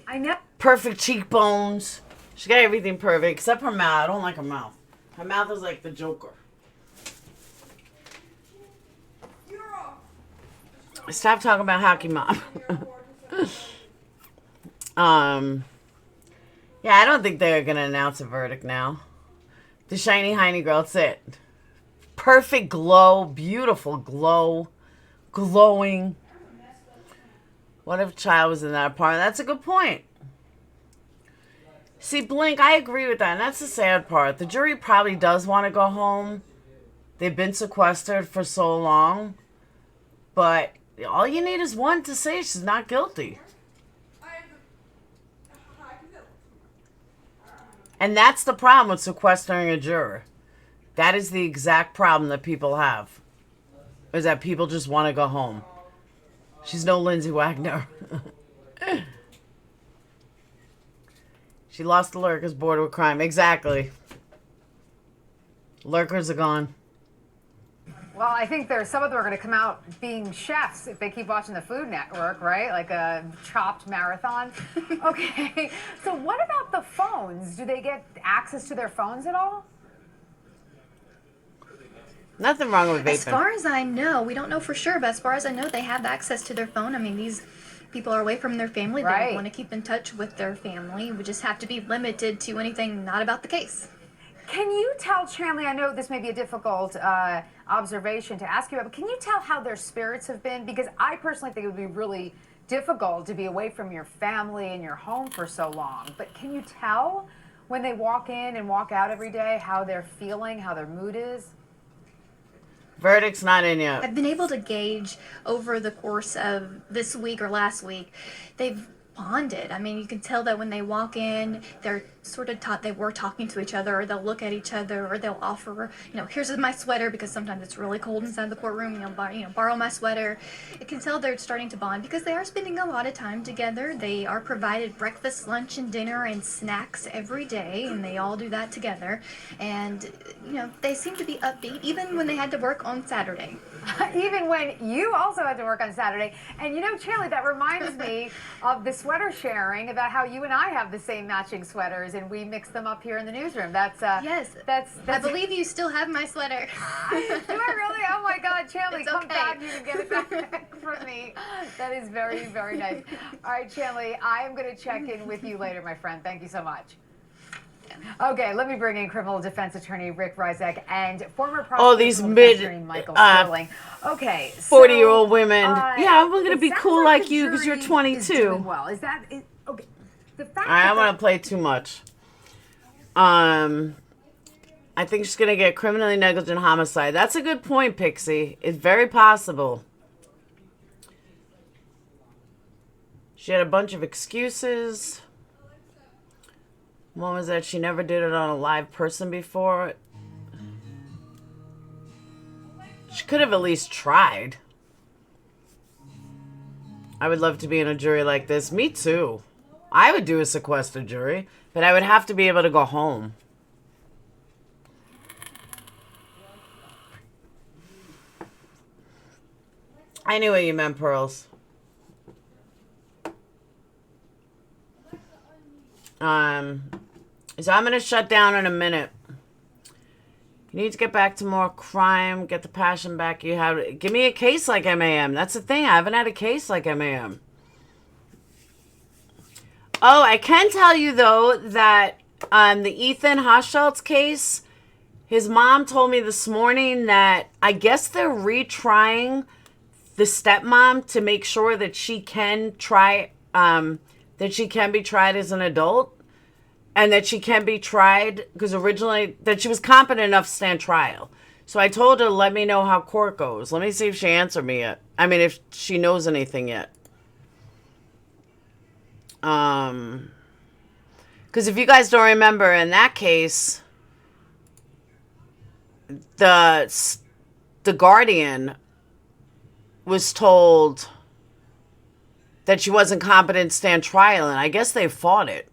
I know. Perfect cheekbones. She got everything perfect except her mouth. I don't like her mouth. Her mouth is like the Joker. Stop talking about hockey, Mom. Yeah, I don't think they're gonna announce a verdict now. The shiny hiney girl, that's it. Perfect glow, beautiful glow, glowing. What if a child was in that apartment? That's a good point. See, Blink, I agree with that, and that's the sad part. The jury probably does want to go home. They've been sequestered for so long, but all you need is one to say she's not guilty. And that's the problem with sequestering a juror. That is the exact problem that people have, is that people just want to go home. She's no Lindsay Wagner. She lost the lurkers, bored with crime. Exactly. Lurkers are gone. Well, I think there's some of them are going to come out being chefs if they keep watching the Food Network, right? Like a Chopped marathon. Okay. So what about the phones? Do they get access to their phones at all? Nothing wrong with vaping. As far as I know, we don't know for sure, but as far as I know, they have access to their phone. I mean, these people are away from their family. Right. They want to keep in touch with their family. We just have to be limited to anything not about the case. Can you tell, Shanley, I know this may be a difficult observation to ask you about, but can you tell how their spirits have been? Because I personally think it would be really difficult to be away from your family and your home for so long. But can you tell when they walk in and walk out every day how they're feeling, how their mood is? Verdict's not in yet. I've been able to gauge over the course of this week or last week, they've bonded. I mean, you can tell that when they walk in, they're sort of taught they were talking to each other, or they'll look at each other, or they'll offer, here's my sweater, because sometimes it's really cold inside the courtroom, borrow my sweater. You can tell they're starting to bond because they are spending a lot of time together. They are provided breakfast, lunch, and dinner and snacks every day, and they all do that together. And, they seem to be upbeat, even when they had to work on Saturday. Even when you also had to work on Saturday. And Chandler, that reminds me of the sweater sharing, about how you and I have the same matching sweaters and we mix them up here in the newsroom. Yes. That's I believe you still have my sweater. Do I really? Oh my God, Chandler, It's come okay. back. You can get it back from me. That is very, very nice. All right, Chandler, I am going to check in with you later, my friend. Thank you so much. Okay, let me bring in criminal defense attorney Rick Rizek and former these attorney Michael Sterling. Okay, 40-year-old women. Yeah, we're gonna it be sounds cool like you because the you're jury is 22. doing well. Okay? The fact I don't that want to play too much. I think she's gonna get criminally negligent homicide. That's a good point, Pixie. It's very possible. She had a bunch of excuses. One was that she never did it on a live person before. She could have at least tried. I would love to be in a jury like this. Me too. I would do a sequestered jury, but I would have to be able to go home. I knew what you meant, Pearls. So I'm going to shut down in a minute. You need to get back to more crime, get the passion back you have. Give me a case like MAM. That's the thing. I haven't had a case like MAM. Oh, I can tell you, though, that the Ethan Hochschultz case, his mom told me this morning that I guess they're retrying the stepmom to make sure that she can try, that she can be tried as an adult. And that she can be tried, because originally, that she was competent enough to stand trial. So I told her, let me know how court goes. Let me see if she answered me yet. I mean, if she knows anything yet. Because if you guys don't remember, in that case, the guardian was told that she wasn't competent to stand trial, and I guess they fought it.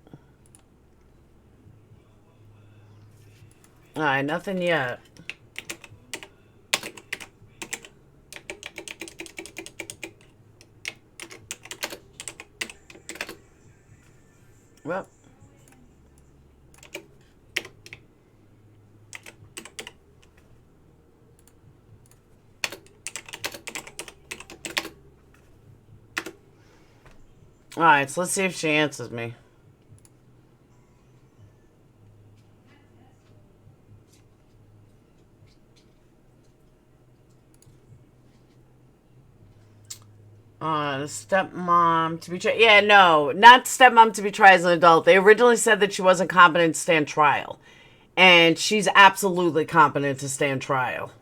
All right, nothing yet. Well. All right, so let's see if she answers me. The stepmom to be tried. Yeah, no, not stepmom to be tried as an adult. They originally said that she wasn't competent to stand trial. And she's absolutely competent to stand trial.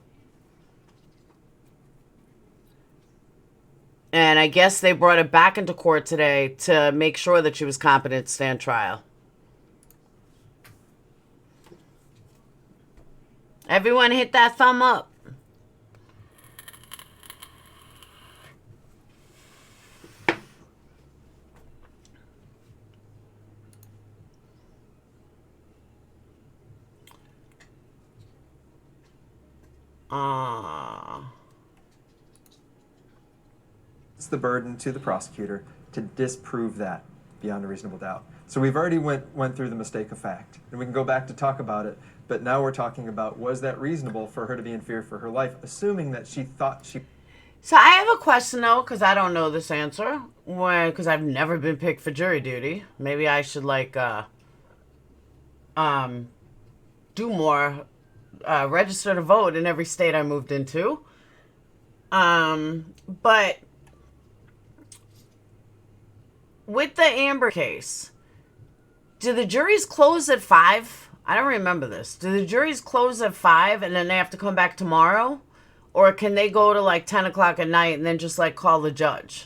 And I guess they brought it back into court today to make sure that she was competent to stand trial. Everyone hit that thumb up. It's the burden to the prosecutor to disprove that beyond a reasonable doubt. So we've already went through the mistake of fact, and we can go back to talk about it, but now we're talking about, was that reasonable for her to be in fear for her life, assuming that she thought she... So I have a question, though, because I don't know this answer, because I've never been picked for jury duty. Maybe I should, like, do more, register to vote in every state I moved into. But with the Amber case, do the juries close at 5? I don't remember this. Do the juries close at 5 and then they have to come back tomorrow? Or can they go to like 10 o'clock at night and then just like call the judge?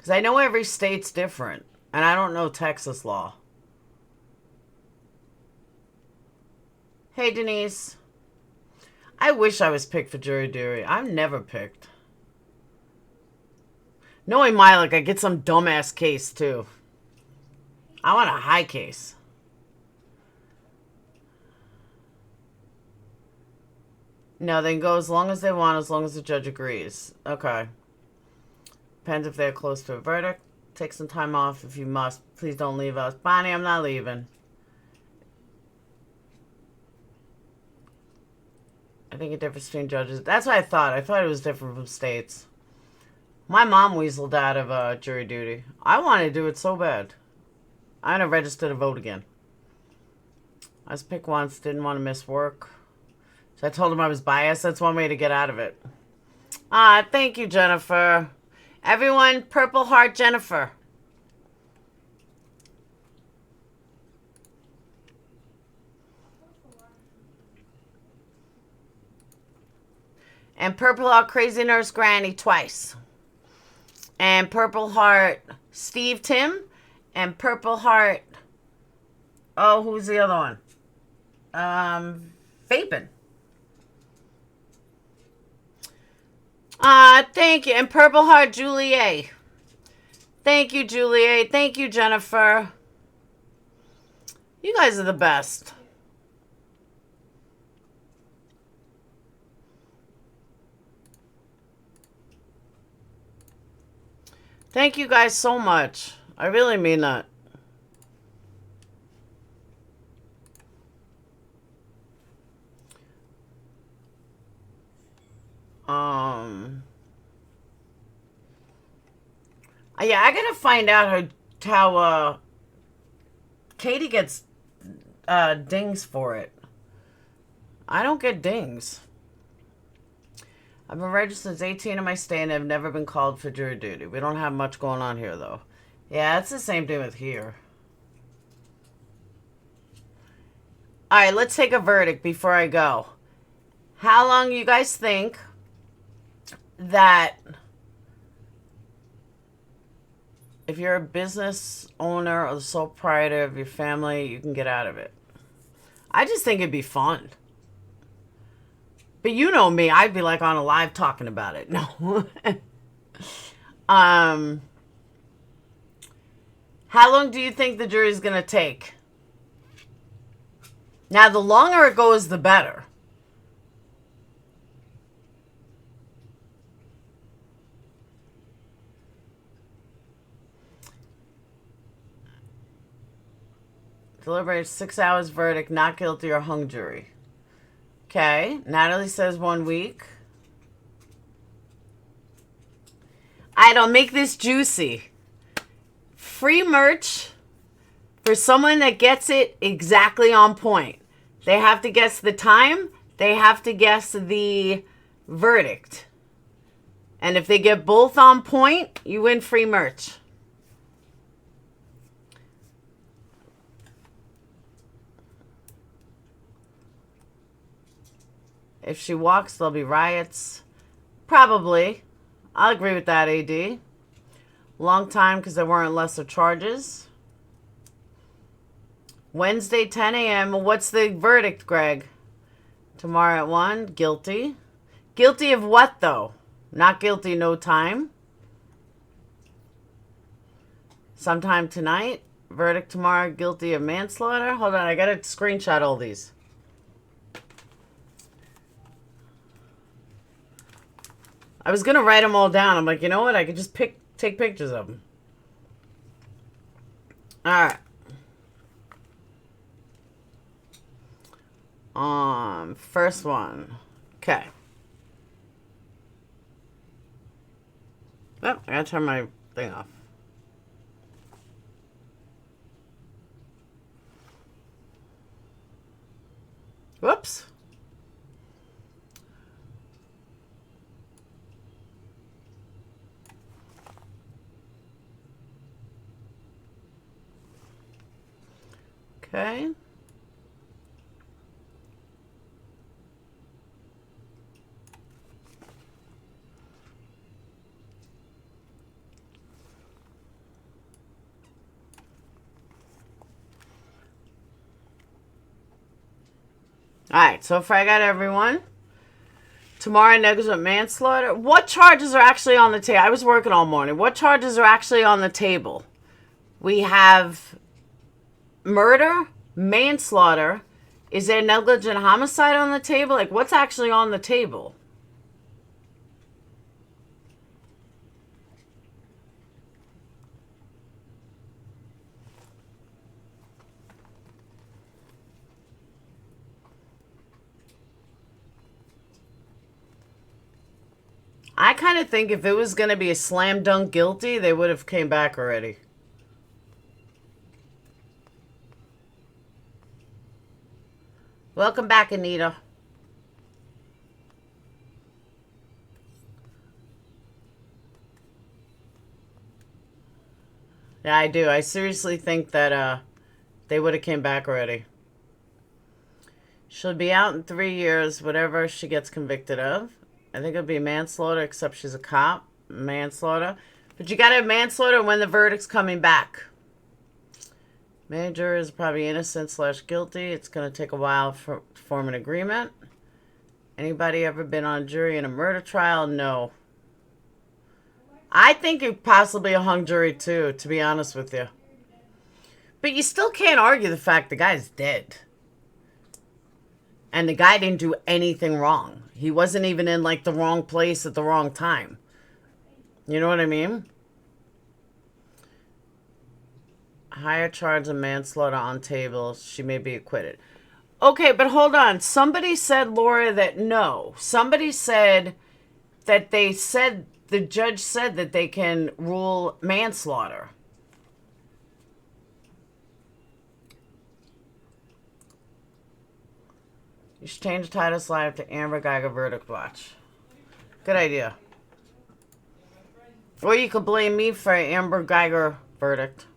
Because I know every state's different. And I don't know Texas law. Hey, Denise. I wish I was picked for jury duty. I'm never picked. Knowing my luck, I get some dumbass case, too. I want a high case. No, they can go as long as they want, as long as the judge agrees. Okay. Depends if they're close to a verdict. Take some time off if you must. Please don't leave us. Bonnie, I'm not leaving. I think it differs between judges. That's what I thought. I thought it was different from states. My mom weaseled out of jury duty. I wanted to do it so bad. I'm going to register to vote again. I was picked once. Didn't want to miss work. So I told him I was biased. That's one way to get out of it. Thank you, Jennifer. Everyone, Purple Heart Jennifer. And Purple Heart Crazy Nurse Granny twice. And Purple Heart Steve Tim. And Purple Heart... Oh, who's the other one? Vapin. Thank you. And Purple Heart Julie. Thank you, Julie. Thank you, Jennifer. You guys are the best. Thank you guys so much. I really mean that. Yeah, I gotta find out how Katie gets dings for it. I don't get dings. I've been registered since 18 in my state and have never been called for jury duty. We don't have much going on here, though. Yeah, it's the same thing with here. All right, let's take a verdict before I go. How long you guys think that if you're a business owner or the sole proprietor of your family, you can get out of it? I just think it'd be fun. But you know me, I'd be like on a live talking about it. No. How long do you think the jury's going to take? Now, the longer it goes, the better. Deliberated 6 hours verdict, not guilty or hung jury. Okay, Natalie says 1 week. I'll make this juicy. Free merch for someone that gets it exactly on point. They have to guess the time. They have to guess the verdict. And if they get both on point, you win free merch. If she walks, there'll be riots. Probably. I'll agree with that, AD. Long time because there weren't lesser charges. Wednesday, 10 a.m. What's the verdict, Greg? Tomorrow at 1. Guilty. Guilty of what, though? Not guilty, no time. Sometime tonight. Verdict tomorrow, guilty of manslaughter. Hold on, I got to screenshot all these. I was going to write them all down. I'm like, you know what? I could just take pictures of them. All right. First one. Okay. Oh, I got to turn my thing off. Whoops. Okay. Alright, so if I got everyone. Tomorrow, negligent manslaughter. What charges are actually on the table? I was working all morning. What charges are actually on the table? We have murder, manslaughter. Is there negligent homicide on the table? Like, what's actually on the table? I kind of think if it was going to be a slam dunk guilty, they would have came back already. Welcome back, Anita. Yeah, I do. I seriously think that they would have came back already. She'll be out in 3 years, whatever she gets convicted of. I think it'll be manslaughter, except she's a cop. Manslaughter. But you gotta have manslaughter when the verdict's coming back. Manager is probably innocent / guilty. It's gonna take a while to form an agreement. Anybody ever been on jury in a murder trial? No. I think it possibly a hung jury too, to be honest with you. But you still can't argue the fact the guy's dead. And the guy didn't do anything wrong. He wasn't even in, like, the wrong place at the wrong time. You know what I mean? Higher charge of manslaughter on table. She may be acquitted. Okay, but hold on. Somebody said, Laura, that no. Somebody said that the judge said that they can rule manslaughter. You should change the title slide to Amber Guyger Verdict Watch. Good idea. Or you could blame me for Amber Guyger verdict.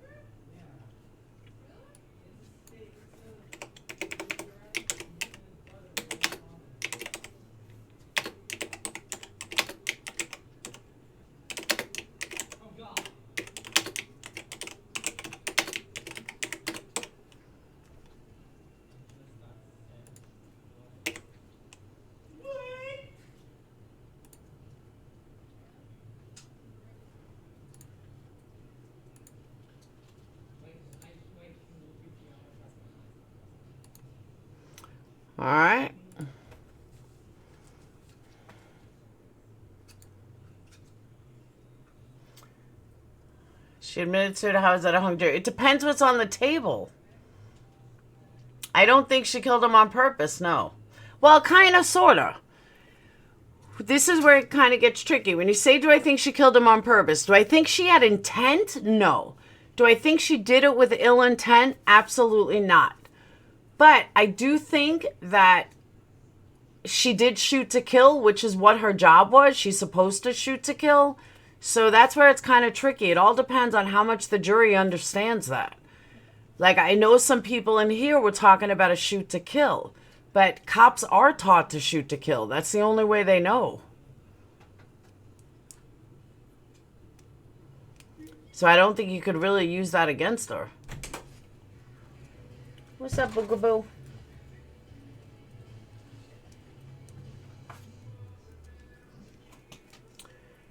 All right. She admitted to it. How is that a hung jury? It depends what's on the table. I don't think she killed him on purpose, no. Well, kind of, sort of. This is where it kind of gets tricky. When you say, do I think she killed him on purpose? Do I think she had intent? No. Do I think she did it with ill intent? Absolutely not. But I do think that she did shoot to kill, which is what her job was. She's supposed to shoot to kill. So that's where it's kind of tricky. It all depends on how much the jury understands that. Like, I know some people in here were talking about a shoot to kill. But cops are taught to shoot to kill. That's the only way they know. So I don't think you could really use that against her. What's up, Boogaboo?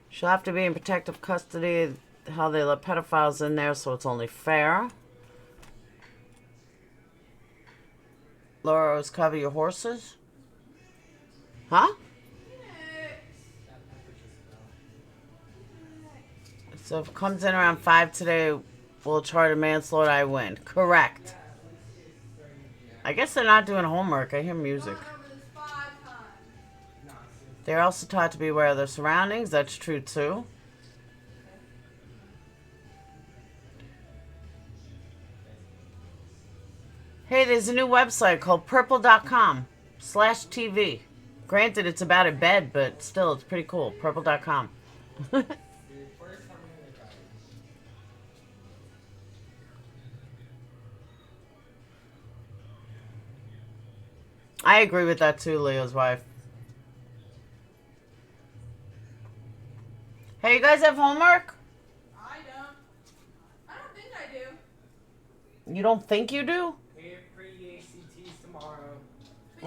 She'll have to be in protective custody. How they let pedophiles in there, so it's only fair. Laura, always cover your horses? Huh? So if it comes in around 5 today, we'll charge a manslaughter, I win. Correct. I guess they're not doing homework. I hear music. They're also taught to be aware of their surroundings. That's true, too. Hey, there's a new website called purple.com/TV. Granted, it's about a bed, but still, it's pretty cool. Purple.com. I agree with that too, Leo's wife. Hey, you guys have homework? I don't think I do. You don't think you do? We have pre-ACTs tomorrow.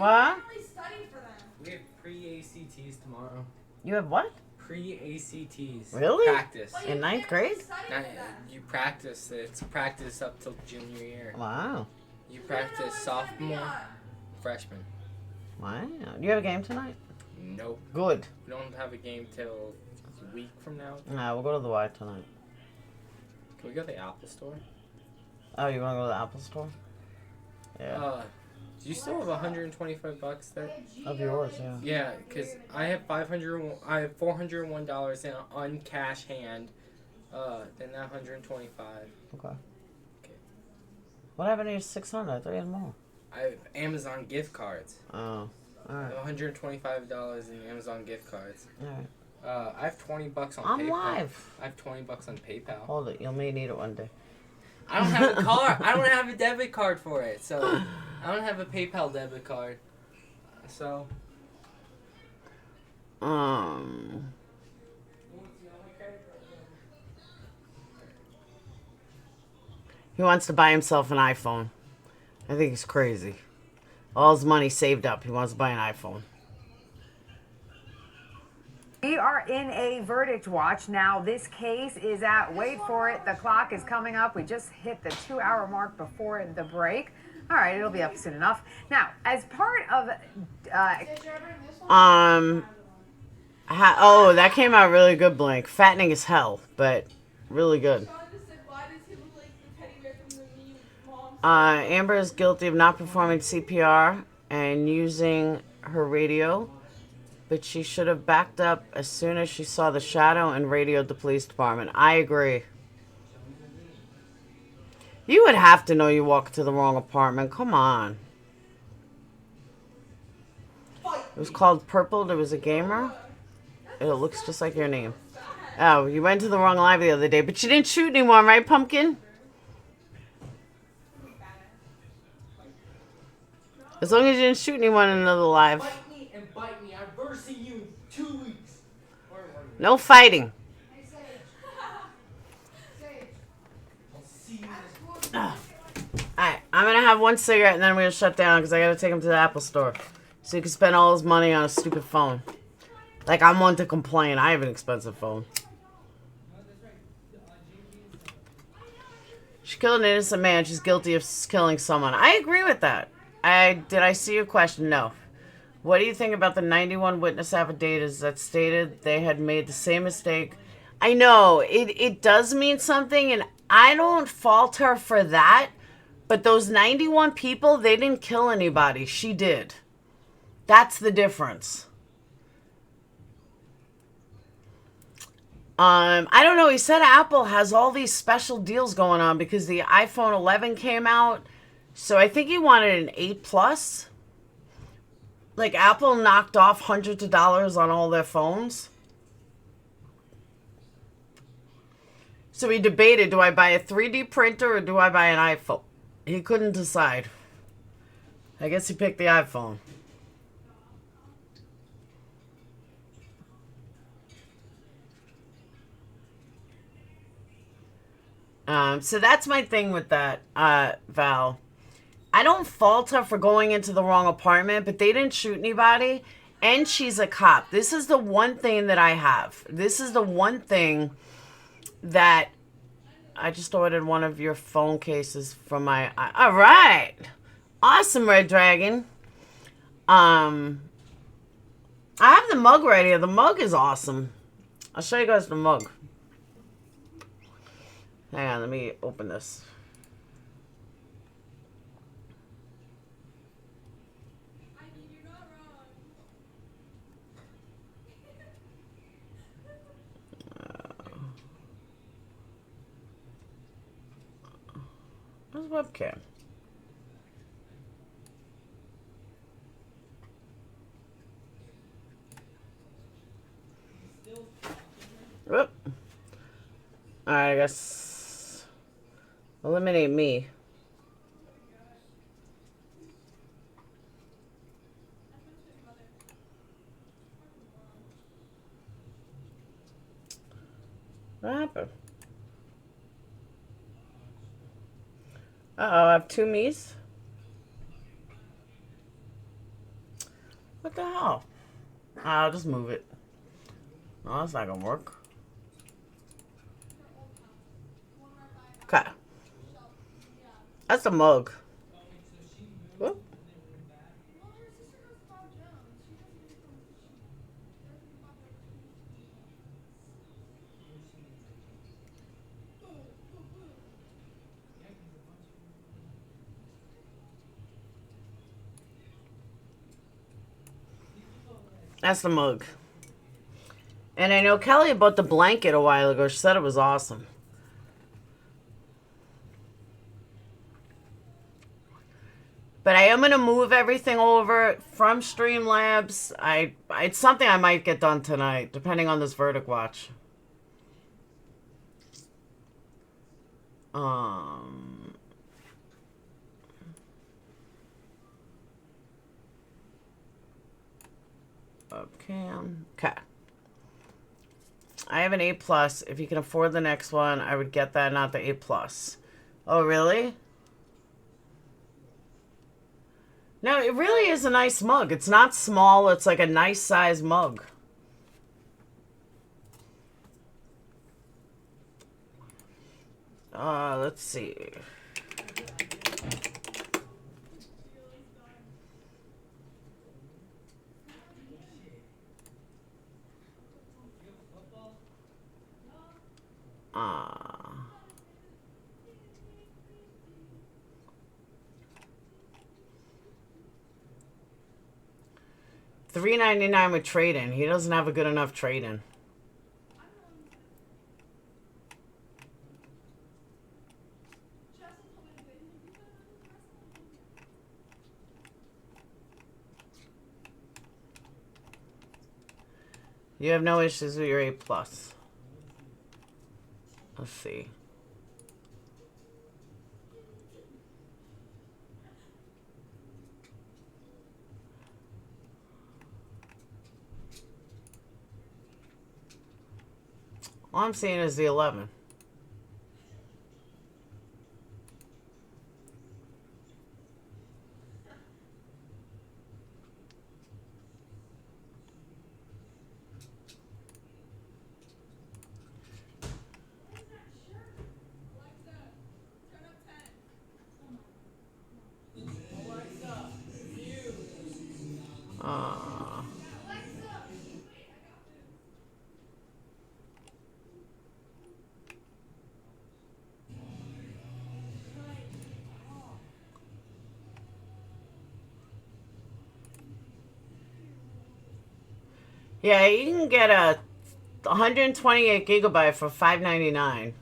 What? Apparently studied for them. We have pre-ACTs tomorrow. You have what? Pre-ACTs. Really? Practice. But you In ninth can't grade? really study Now, for them. you practice. It's practice up till junior year. Wow. You You don't know practice what it's gonna be sophomore, on. freshman. Wow. Do you have a game tonight? Nope. Good. We don't have a game till a week from now. Nah, we'll go to the Y tonight. Can we go to the Apple store? Oh, you want to go to the Apple store? Yeah. Do you still have $125 there? Of yours, yeah. Yeah, cause I have $401 in on cash hand. Then that 125. Okay. Okay. What happened to your 600? I thought you had more. I have Amazon gift cards. Oh. I Alright. have $125 in Amazon gift cards. Alright. I have $20 on I'm PayPal. live. I have $20 on PayPal. Hold it. You may need it one day. I don't have a card. I don't have a debit card for it, so I don't have a PayPal debit card. So. He wants to buy himself an iPhone. I think he's crazy. All his money saved up. He wants to buy an iPhone. We are in a verdict watch now. This case is at, wait for it, the clock is coming up. We just hit the 2-hour mark before the break. All right, it'll be up soon enough. Now, as part of, oh, that came out really good, Blink. Fattening as hell, but really good. Sean just said, why does he look like the teddy bear from the meme mom? Amber is guilty of not performing CPR and using her radio, but she should have backed up as soon as she saw the shadow and radioed the police department. I agree. You would have to know you walked to the wrong apartment. Come on. It was called Purple. There was a gamer. It looks just like your name. Oh, you went to the wrong live the other day, but you didn't shoot anyone, right, Pumpkin? As long as you didn't shoot anyone in another live. Bite me and bite me. I'm versing you in 2 weeks. No fighting. Alright, I'm gonna have one cigarette and then we're gonna shut down because I gotta take him to the Apple store. So he can spend all his money on a stupid phone. Like, I'm one to complain. I have an expensive phone. She killed an innocent man. She's guilty of killing someone. I agree with that. Did I see your question? No. What do you think about the 91 witness affidavits that stated they had made the same mistake? I know, it does mean something, and I don't fault her for that. But those 91 people, they didn't kill anybody. She did. That's the difference. I don't know. He said Apple has all these special deals going on because the iPhone 11 came out. So I think he wanted an 8 Plus. Like, Apple knocked off hundreds of dollars on all their phones. So he debated, do I buy a 3D printer or do I buy an iPhone? He couldn't decide. I guess he picked the iPhone. So that's my thing with that, Val. I don't fault her for going into the wrong apartment, but they didn't shoot anybody, and she's a cop. This is the one thing that I have. This is the one thing that I just ordered one of your phone cases from my... all right. Awesome, Red Dragon. I have the mug right here. The mug is awesome. I'll show you guys the mug. Hang on, let me open this. I mean, you're not wrong. Where's the webcam? Whoop. Alright, I guess. Eliminate me. What happened? Uh-oh, I have two me's. I'll just move it. No, that's not gonna work. Okay. That's a mug. Whoop. That's the mug. And I know Kelly bought the blanket a while ago. She said it was awesome. But I am going to move everything over from Streamlabs. It's something I might get done tonight, depending on this Verdict Watch. Okay. I have an A+. If you can afford the next one, I would get that, not the A+. Oh, really? No, it really is a nice mug. It's not small. It's like a nice size mug. Let's see. $3.99 with trade-in. He doesn't have a good enough trade-in. You have no issues with your A+. Let's see. All I'm seeing is the 11. Yeah, you can get a 128 gigabyte for $5.99.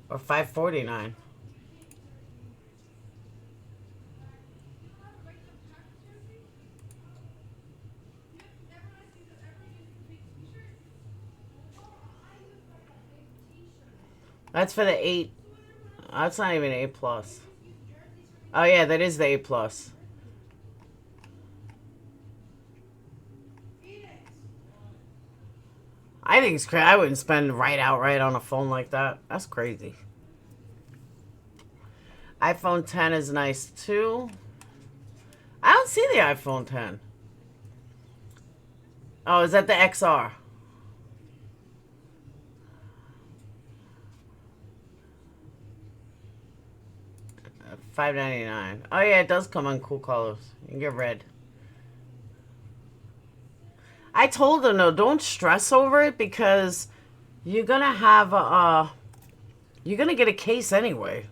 Or $5.49. That's for the 8. That's not even A+. Oh yeah, that is the A+. I think it's crazy. I wouldn't spend outright on a phone like that. That's crazy. iPhone 10 is nice too. I don't see the iPhone 10. Oh, is that the XR? $5.99. Oh yeah, it does come on cool colors. You can get red. I told them though, don't stress over it because you're gonna have you're gonna get a case anyway.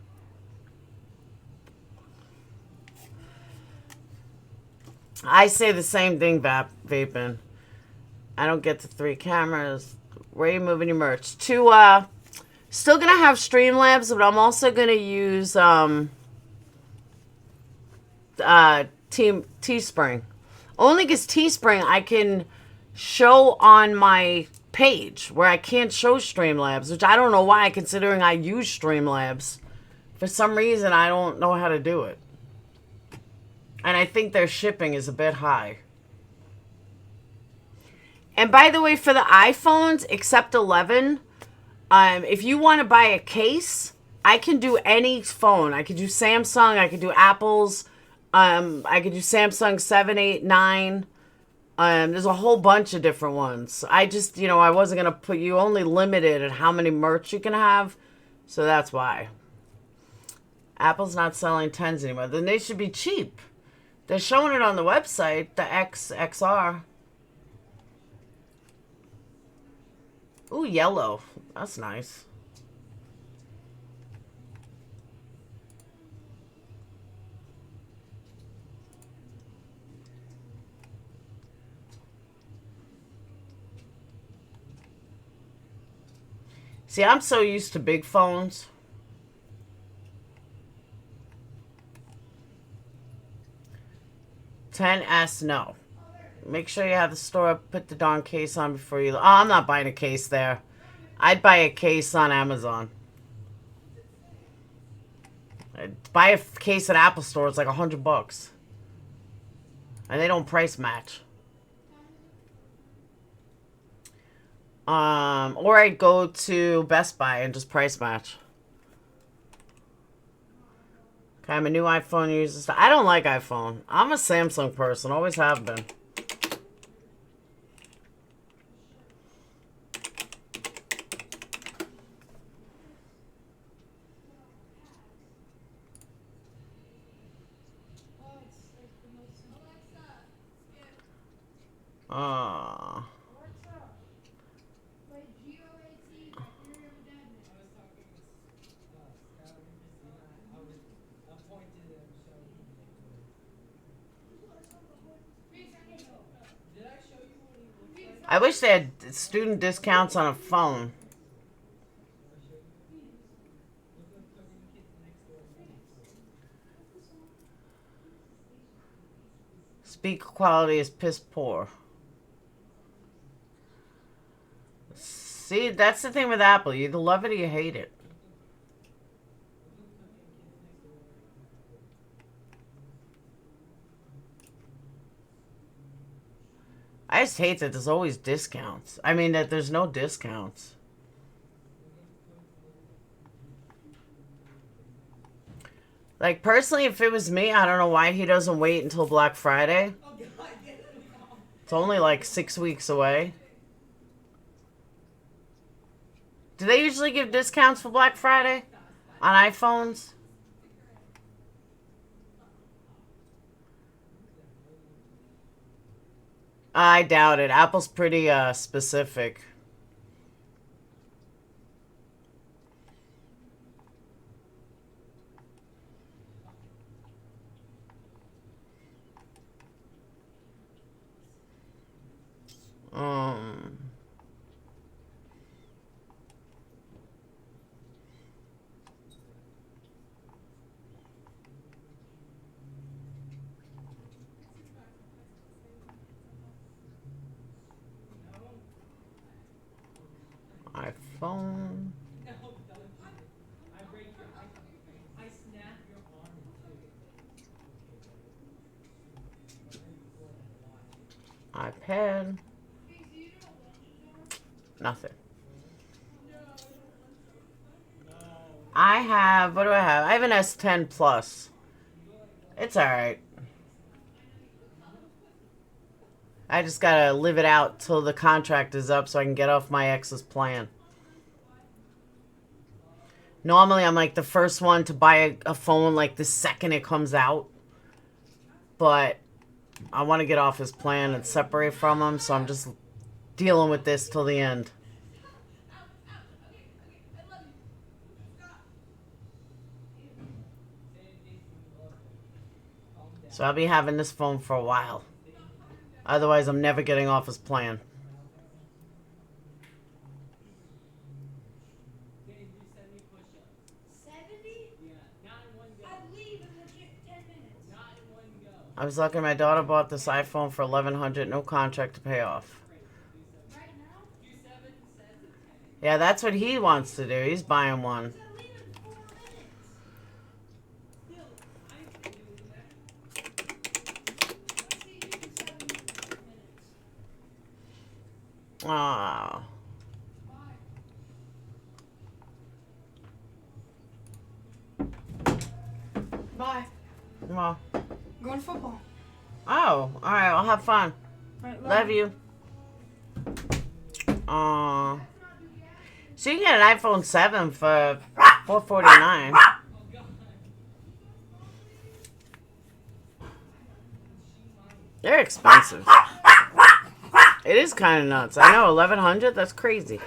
I say the same thing, vaping. I don't get the 3 cameras. Where are you moving your merch? Still gonna have Streamlabs, but I'm also gonna use Teespring. Only because Teespring I can show on my page where I can't show Streamlabs, which I don't know why, considering I use Streamlabs. For some reason, I don't know how to do it. And I think their shipping is a bit high. And by the way, for the iPhones, except 11, if you want to buy a case, I can do any phone. I can do Samsung, I can do Apple's, I could do Samsung 7, 8, 9. There's a whole bunch of different ones. I just, I wasn't going to put you only limited at how many merch you can have. So that's why. Apple's not selling 10s anymore. Then they should be cheap. They're showing it on the website, the XR. Ooh, yellow. That's nice. See, I'm so used to big phones. XS, no. Make sure you have the store up, put the darn case on before you... Oh, I'm not buying a case there. I'd buy a case on Amazon. I'd buy a case at Apple Store. It's like $100. And they don't price match. Or I'd go to Best Buy and just price match. Okay, I'm a new iPhone user. I don't like iPhone. I'm a Samsung person. Always have been. I wish they had student discounts on a phone. Speaker quality is piss poor. See, that's the thing with Apple. You either love it or you hate it. I just hate that there's always discounts. I mean, that there's no discounts. Like, personally, if it was me, I don't know why he doesn't wait until Black Friday. It's only like 6 weeks away. Do they usually give discounts for Black Friday on iPhones? I doubt it. Apple's pretty specific. iPhone. iPad. Nothing. I have, what do I have? I have an S10 Plus. It's alright. I just gotta live it out till the contract is up so I can get off my ex's plan. Normally, I'm like the first one to buy a phone like the second it comes out. But I want to get off his plan and separate from him, so I'm just dealing with this till the end. So I'll be having this phone for a while. Otherwise, I'm never getting off his plan. I was lucky my daughter bought this iPhone for $1,100, no contract to pay off. Yeah, that's what he wants to do. He's buying one. Ah. Bye. Well. Go going to football. Oh, all right. Well, have fun. All right, Love you. So you can get an iPhone 7 for $449. They're expensive. It is kind of nuts. I know, $1,100. That's crazy.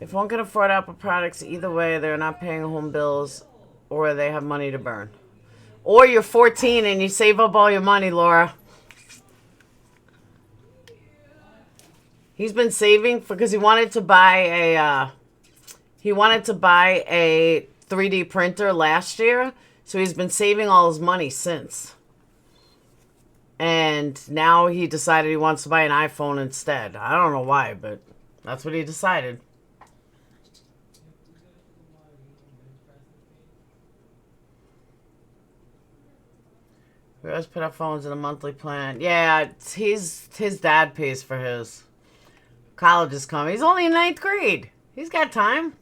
If one can afford Apple products, either way, they're not paying home bills, or they have money to burn. Or you're 14 and you save up all your money, Laura. He's been saving because he wanted to buy a 3D printer last year, so he's been saving all his money since. And now he decided he wants to buy an iPhone instead. I don't know why, but that's what he decided. We always put our phones in a monthly plan. Yeah, his dad pays for his. College is coming. He's only in 9th grade. He's got time.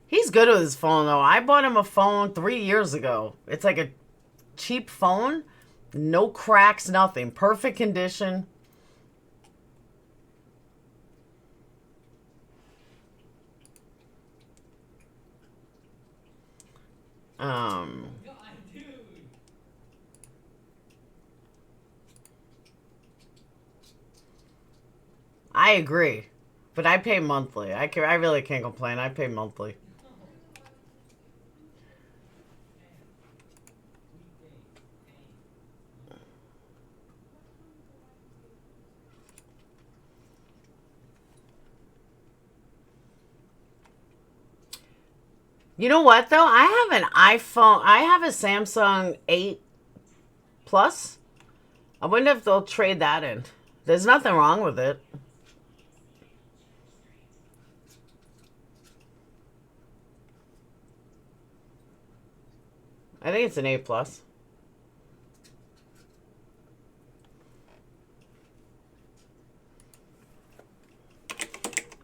He's good with his phone, though. I bought him a phone 3 years ago. It's like a cheap phone. No cracks, nothing. Perfect condition. I agree, but I pay monthly. I really can't complain. I pay monthly. You know what, though? I have an iPhone. I have a Samsung 8 Plus. I wonder if they'll trade that in. There's nothing wrong with it. I think it's an 8 Plus.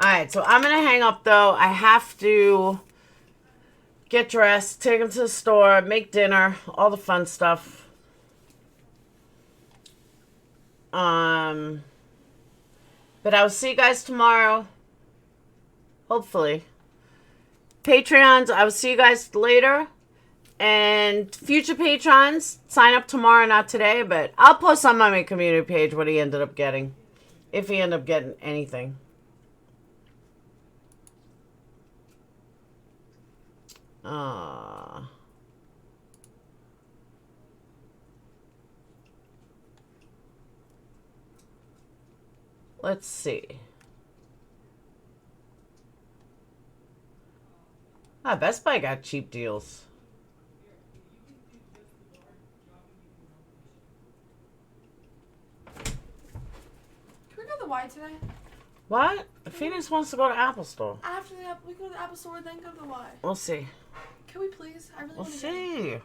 Alright, so I'm going to hang up, though. I have to get dressed, take him to the store, make dinner, all the fun stuff. But I'll see you guys tomorrow. Hopefully. Patreons, I will see you guys later. And future patrons, sign up tomorrow, not today. But I'll post on my community page what he ended up getting. If he ended up getting anything. Let's see. Best Buy got cheap deals. Can we go to the Y today? What? Phoenix wants to go to Apple Store. After we go to the Apple Store, then go to the Y. We'll see. Can we please? I really We'll want to see.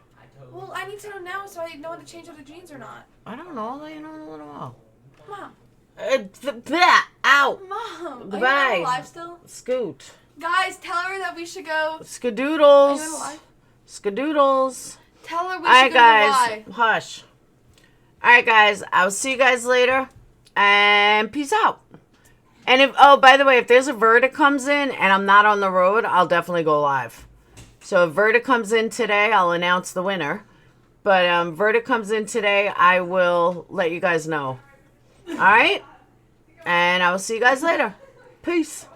Well, I need to know now so I know how to change out the jeans or not. I don't know. I'll let you know in a little while. Mom. Out. Mom. Goodbye. Are you alive still? Scoot. Guys, tell her that we should go. Skadoodles. Are you alive? Skadoodles. Tell her we All should right, go guys. to the Y. Hush. All right, guys. I'll see you guys later. And peace out. And if, oh, by the way, if there's a verdict comes in and I'm not on the road, I'll definitely go live. So if verdict comes in today, I'll announce the winner. But verdict comes in today, I will let you guys know. All right? And I will see you guys later. Peace.